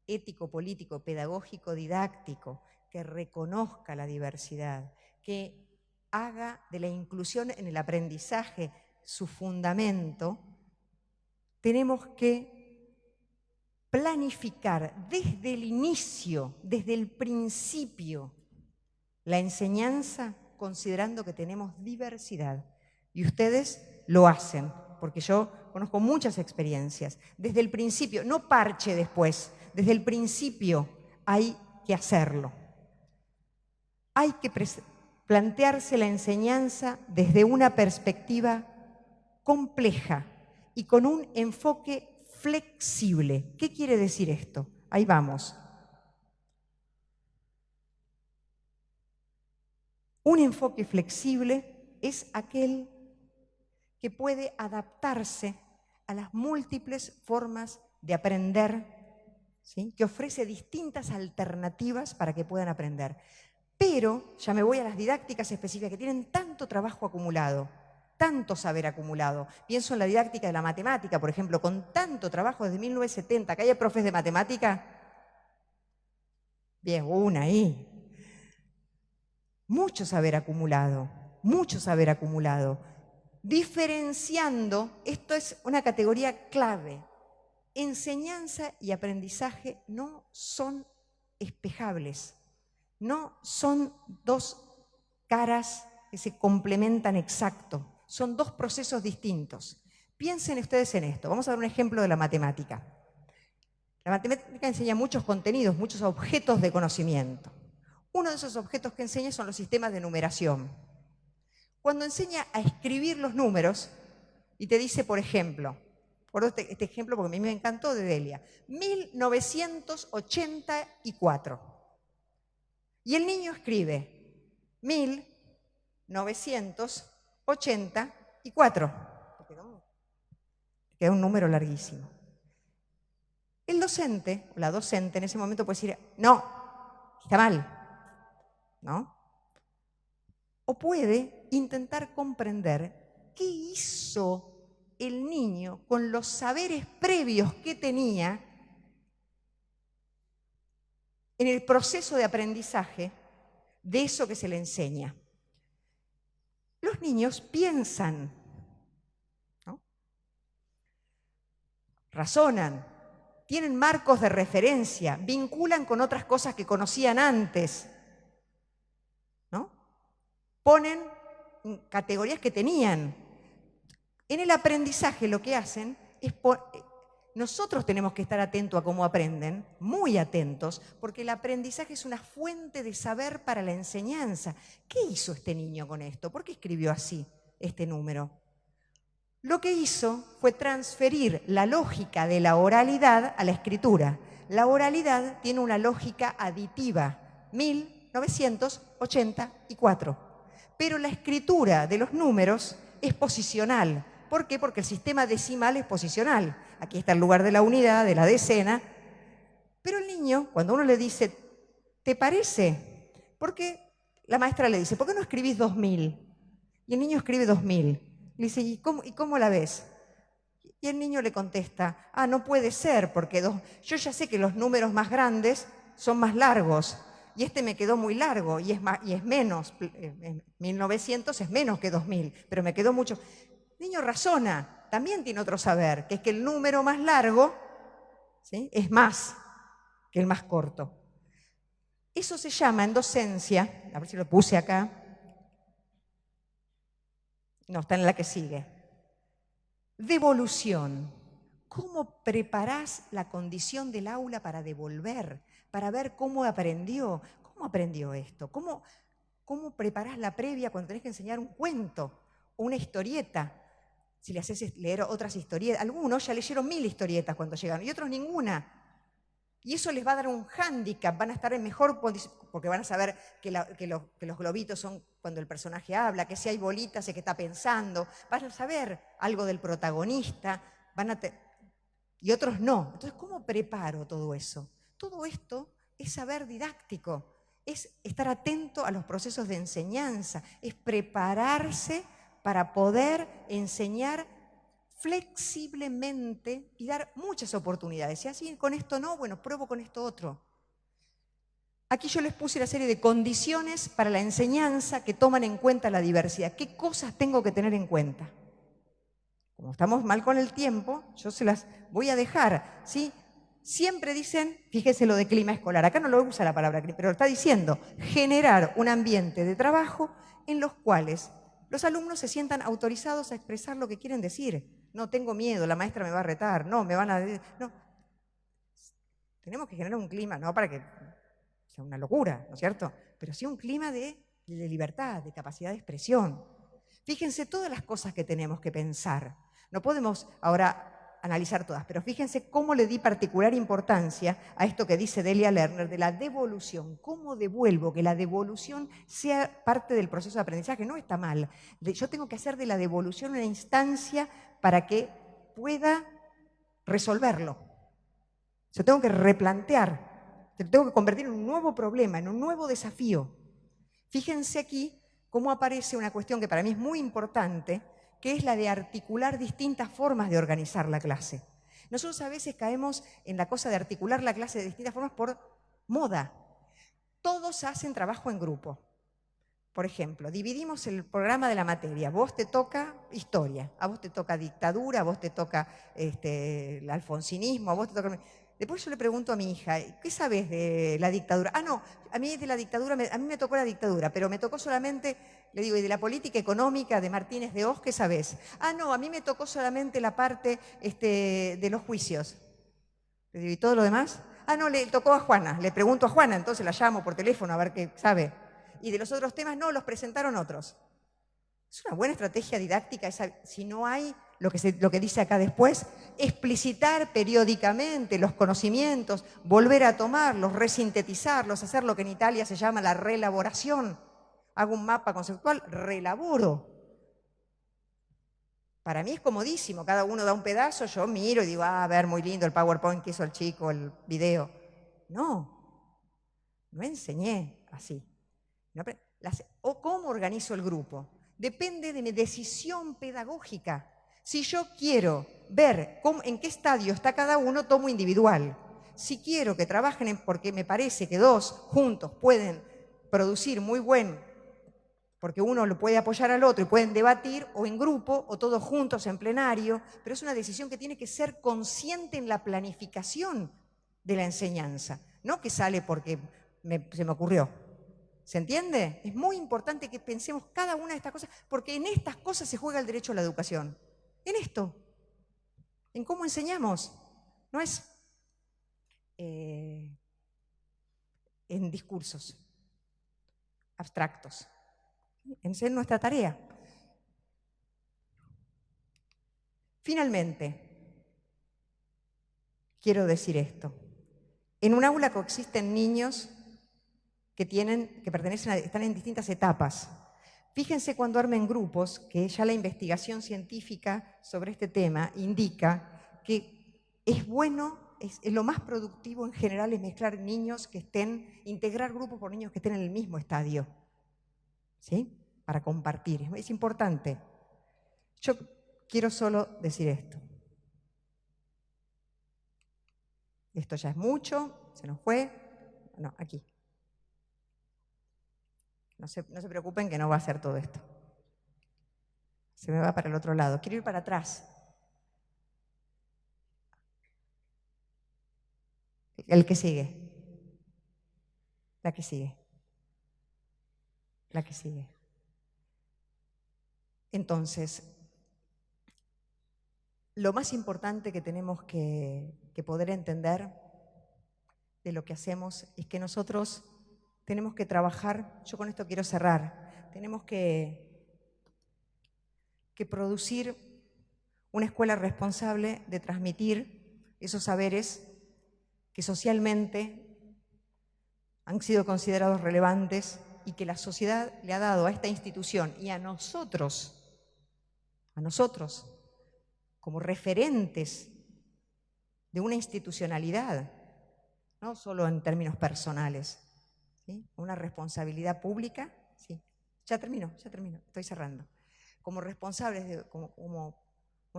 ético, político, pedagógico, didáctico, que reconozca la diversidad, que haga de la inclusión en el aprendizaje su fundamento, tenemos que planificar desde el inicio, desde el principio, la enseñanza considerando que tenemos diversidad. Y ustedes lo hacen, porque yo conozco muchas experiencias. Desde el principio, no parche después, desde el principio hay que hacerlo. Hay que plantearse la enseñanza desde una perspectiva compleja y con un enfoque flexible. ¿Qué quiere decir esto? Ahí vamos. Un enfoque flexible es aquel que puede adaptarse a las múltiples formas de aprender, ¿sí? Que ofrece distintas alternativas para que puedan aprender. Pero, ya me voy a las didácticas específicas que tienen tanto trabajo acumulado, tanto saber acumulado. Pienso en la didáctica de la matemática, por ejemplo, con tanto trabajo desde 1970, ¿que hay profes de matemática? Bien, una ahí. Mucho saber acumulado, mucho saber acumulado. Diferenciando, esto es una categoría clave. Enseñanza y aprendizaje no son espejables, no son 2 caras que se complementan exacto, son 2 procesos distintos. Piensen ustedes en esto, vamos a dar un ejemplo de la matemática. La matemática enseña muchos contenidos, muchos objetos de conocimiento. Uno de esos objetos que enseña son los sistemas de numeración. Cuando enseña a escribir los números y te dice, por ejemplo, por este ejemplo porque a mí me encantó de Delia, 1984. Y el niño escribe 1984. Queda un número larguísimo. El docente, o la docente en ese momento puede decir, no, está mal, ¿no? O puede intentar comprender qué hizo el niño con los saberes previos que tenía en el proceso de aprendizaje de eso que se le enseña. Los niños piensan, ¿no? Razonan, tienen marcos de referencia, vinculan con otras cosas que conocían antes, ¿no? Ponen categorías que tenían. En el aprendizaje lo que hacen es... Nosotros tenemos que estar atentos a cómo aprenden, muy atentos, porque el aprendizaje es una fuente de saber para la enseñanza. ¿Qué hizo este niño con esto? ¿Por qué escribió así este número? Lo que hizo fue transferir la lógica de la oralidad a la escritura. La oralidad tiene una lógica aditiva, 1984. Pero la escritura de los números es posicional. ¿Por qué? Porque el sistema decimal es posicional. aquí está el lugar de la unidad, de la decena. Pero el niño, cuando uno le dice, ¿te parece? Porque la maestra le dice, ¿por qué no escribís 2000? Y el niño escribe 2000. Le dice, ¿y cómo la ves? Y el niño le contesta, no puede ser, porque yo ya sé que los números más grandes son más largos, y este me quedó muy largo, y es menos, 1900 es menos que 2000, pero me quedó mucho. El niño razona, también tiene otro saber, que es que el número más largo, ¿sí?, es más que el más corto. Eso se llama en docencia, a ver si lo puse acá, no, está en la que sigue, devolución. ¿Cómo preparás la condición del aula para devolver? Para ver cómo aprendió. ¿Cómo aprendió esto? ¿Cómo preparás la previa cuando tenés que enseñar un cuento o una historieta? Si le haces leer otras historietas. Algunos ya leyeron 1000 historietas cuando llegaron y otros ninguna. Y eso les va a dar un hándicap, van a estar en mejor condición, porque van a saber que los globitos son cuando el personaje habla, que si hay bolitas es que está pensando, van a saber algo del protagonista, y otros no. Entonces, ¿cómo preparo todo eso? Todo esto es saber didáctico, es estar atento a los procesos de enseñanza, es prepararse para poder enseñar flexiblemente y dar muchas oportunidades. Si así con esto no, bueno, pruebo con esto otro. Aquí yo les puse una serie de condiciones para la enseñanza que toman en cuenta la diversidad. ¿Qué cosas tengo que tener en cuenta? Como estamos mal con el tiempo, yo se las voy a dejar, ¿sí? Siempre dicen, fíjese lo de clima escolar, acá no lo usa la palabra clima, pero lo está diciendo, generar un ambiente de trabajo en los cuales los alumnos se sientan autorizados a expresar lo que quieren decir. No tengo miedo, la maestra me va a retar, no, me van a... No. Tenemos que generar un clima, no para que sea una locura, ¿no es cierto? Pero sí un clima de libertad, de capacidad de expresión. Fíjense todas las cosas que tenemos que pensar. No podemos ahora analizar todas, pero fíjense cómo le di particular importancia a esto que dice Delia Lerner de la devolución. ¿Cómo devuelvo? Que la devolución sea parte del proceso de aprendizaje. No está mal. Yo tengo que hacer de la devolución una instancia para que pueda resolverlo. Yo tengo que replantear, tengo que convertir en un nuevo problema, en un nuevo desafío. Fíjense aquí cómo aparece una cuestión que para mí es muy importante, que es la de articular distintas formas de organizar la clase. Nosotros a veces caemos en la cosa de articular la clase de distintas formas por moda. Todos hacen trabajo en grupo. Por ejemplo, dividimos el programa de la materia. Vos te toca historia, a vos te toca dictadura, a vos te toca el alfonsinismo, a vos te toca... Después yo le pregunto a mi hija, ¿qué sabes de la dictadura? No, a mí de la dictadura, a mí me tocó la dictadura, pero me tocó solamente, le digo, ¿y de la política económica de Martínez de Hoz qué sabes? No, a mí me tocó solamente la parte de los juicios. Le digo, ¿y todo lo demás? No, le tocó a Juana, le pregunto a Juana, entonces la llamo por teléfono a ver qué sabe. Y de los otros temas, no, los presentaron otros. Es una buena estrategia didáctica, si no hay lo que dice acá después, explicitar periódicamente los conocimientos, volver a tomarlos, resintetizarlos, hacer lo que en Italia se llama la reelaboración. Hago un mapa conceptual, reelaboro. Para mí es comodísimo, cada uno da un pedazo, yo miro y digo, a ver, muy lindo el PowerPoint que hizo el chico, el video. No enseñé así. ¿O cómo organizo el grupo? Depende de mi decisión pedagógica. Si yo quiero ver en qué estadio está cada uno, tomo individual. Si quiero que trabajen porque me parece que dos juntos pueden producir muy buen, porque uno lo puede apoyar al otro y pueden debatir, o en grupo, o todos juntos en plenario, pero es una decisión que tiene que ser consciente en la planificación de la enseñanza, no que sale porque se me ocurrió. ¿Se entiende? Es muy importante que pensemos cada una de estas cosas, porque en estas cosas se juega el derecho a la educación. En esto, en cómo enseñamos. No es en discursos abstractos. Es nuestra tarea. Finalmente, quiero decir esto. En un aula coexisten niños que están en distintas etapas. Fíjense cuando armen grupos, que ya la investigación científica sobre este tema indica que es bueno, es lo más productivo en general es mezclar niños que estén, integrar grupos por niños que estén en el mismo estadio, ¿sí? Para compartir, es importante. Yo quiero solo decir esto. Esto ya es mucho, se nos fue. No, aquí. No se preocupen que no va a ser todo esto. Se me va para el otro lado. Quiero ir para atrás. El que sigue. La que sigue. La que sigue. Entonces, lo más importante que tenemos que poder entender de lo que hacemos es que nosotros tenemos que trabajar, yo con esto quiero cerrar, tenemos que producir una escuela responsable de transmitir esos saberes que socialmente han sido considerados relevantes y que la sociedad le ha dado a esta institución y a nosotros como referentes de una institucionalidad, no solo en términos personales, ¿sí? Una responsabilidad pública, sí. Ya termino, estoy cerrando. Como responsables, como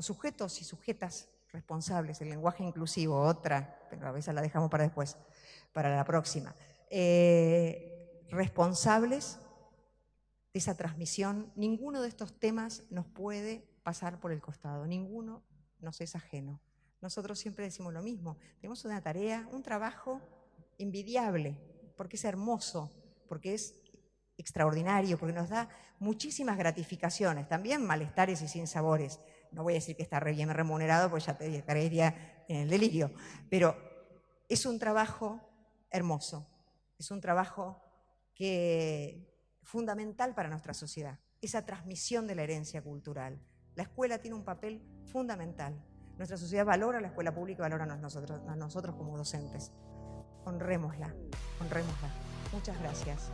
sujetos y sujetas responsables, el lenguaje inclusivo, otra, pero a veces la dejamos para después, para la próxima. Responsables de esa transmisión, ninguno de estos temas nos puede pasar por el costado, ninguno nos es ajeno. Nosotros siempre decimos lo mismo, tenemos una tarea, un trabajo envidiable, porque es hermoso, porque es extraordinario, porque nos da muchísimas gratificaciones, también malestares y sinsabores. No voy a decir que está re bien remunerado, pues ya te estaría en el delirio, pero es un trabajo hermoso, es un trabajo fundamental para nuestra sociedad, esa transmisión de la herencia cultural. La escuela tiene un papel fundamental. Nuestra sociedad valora la escuela pública y valora a nosotros como docentes. Honrémosla, honrémosla. Muchas gracias.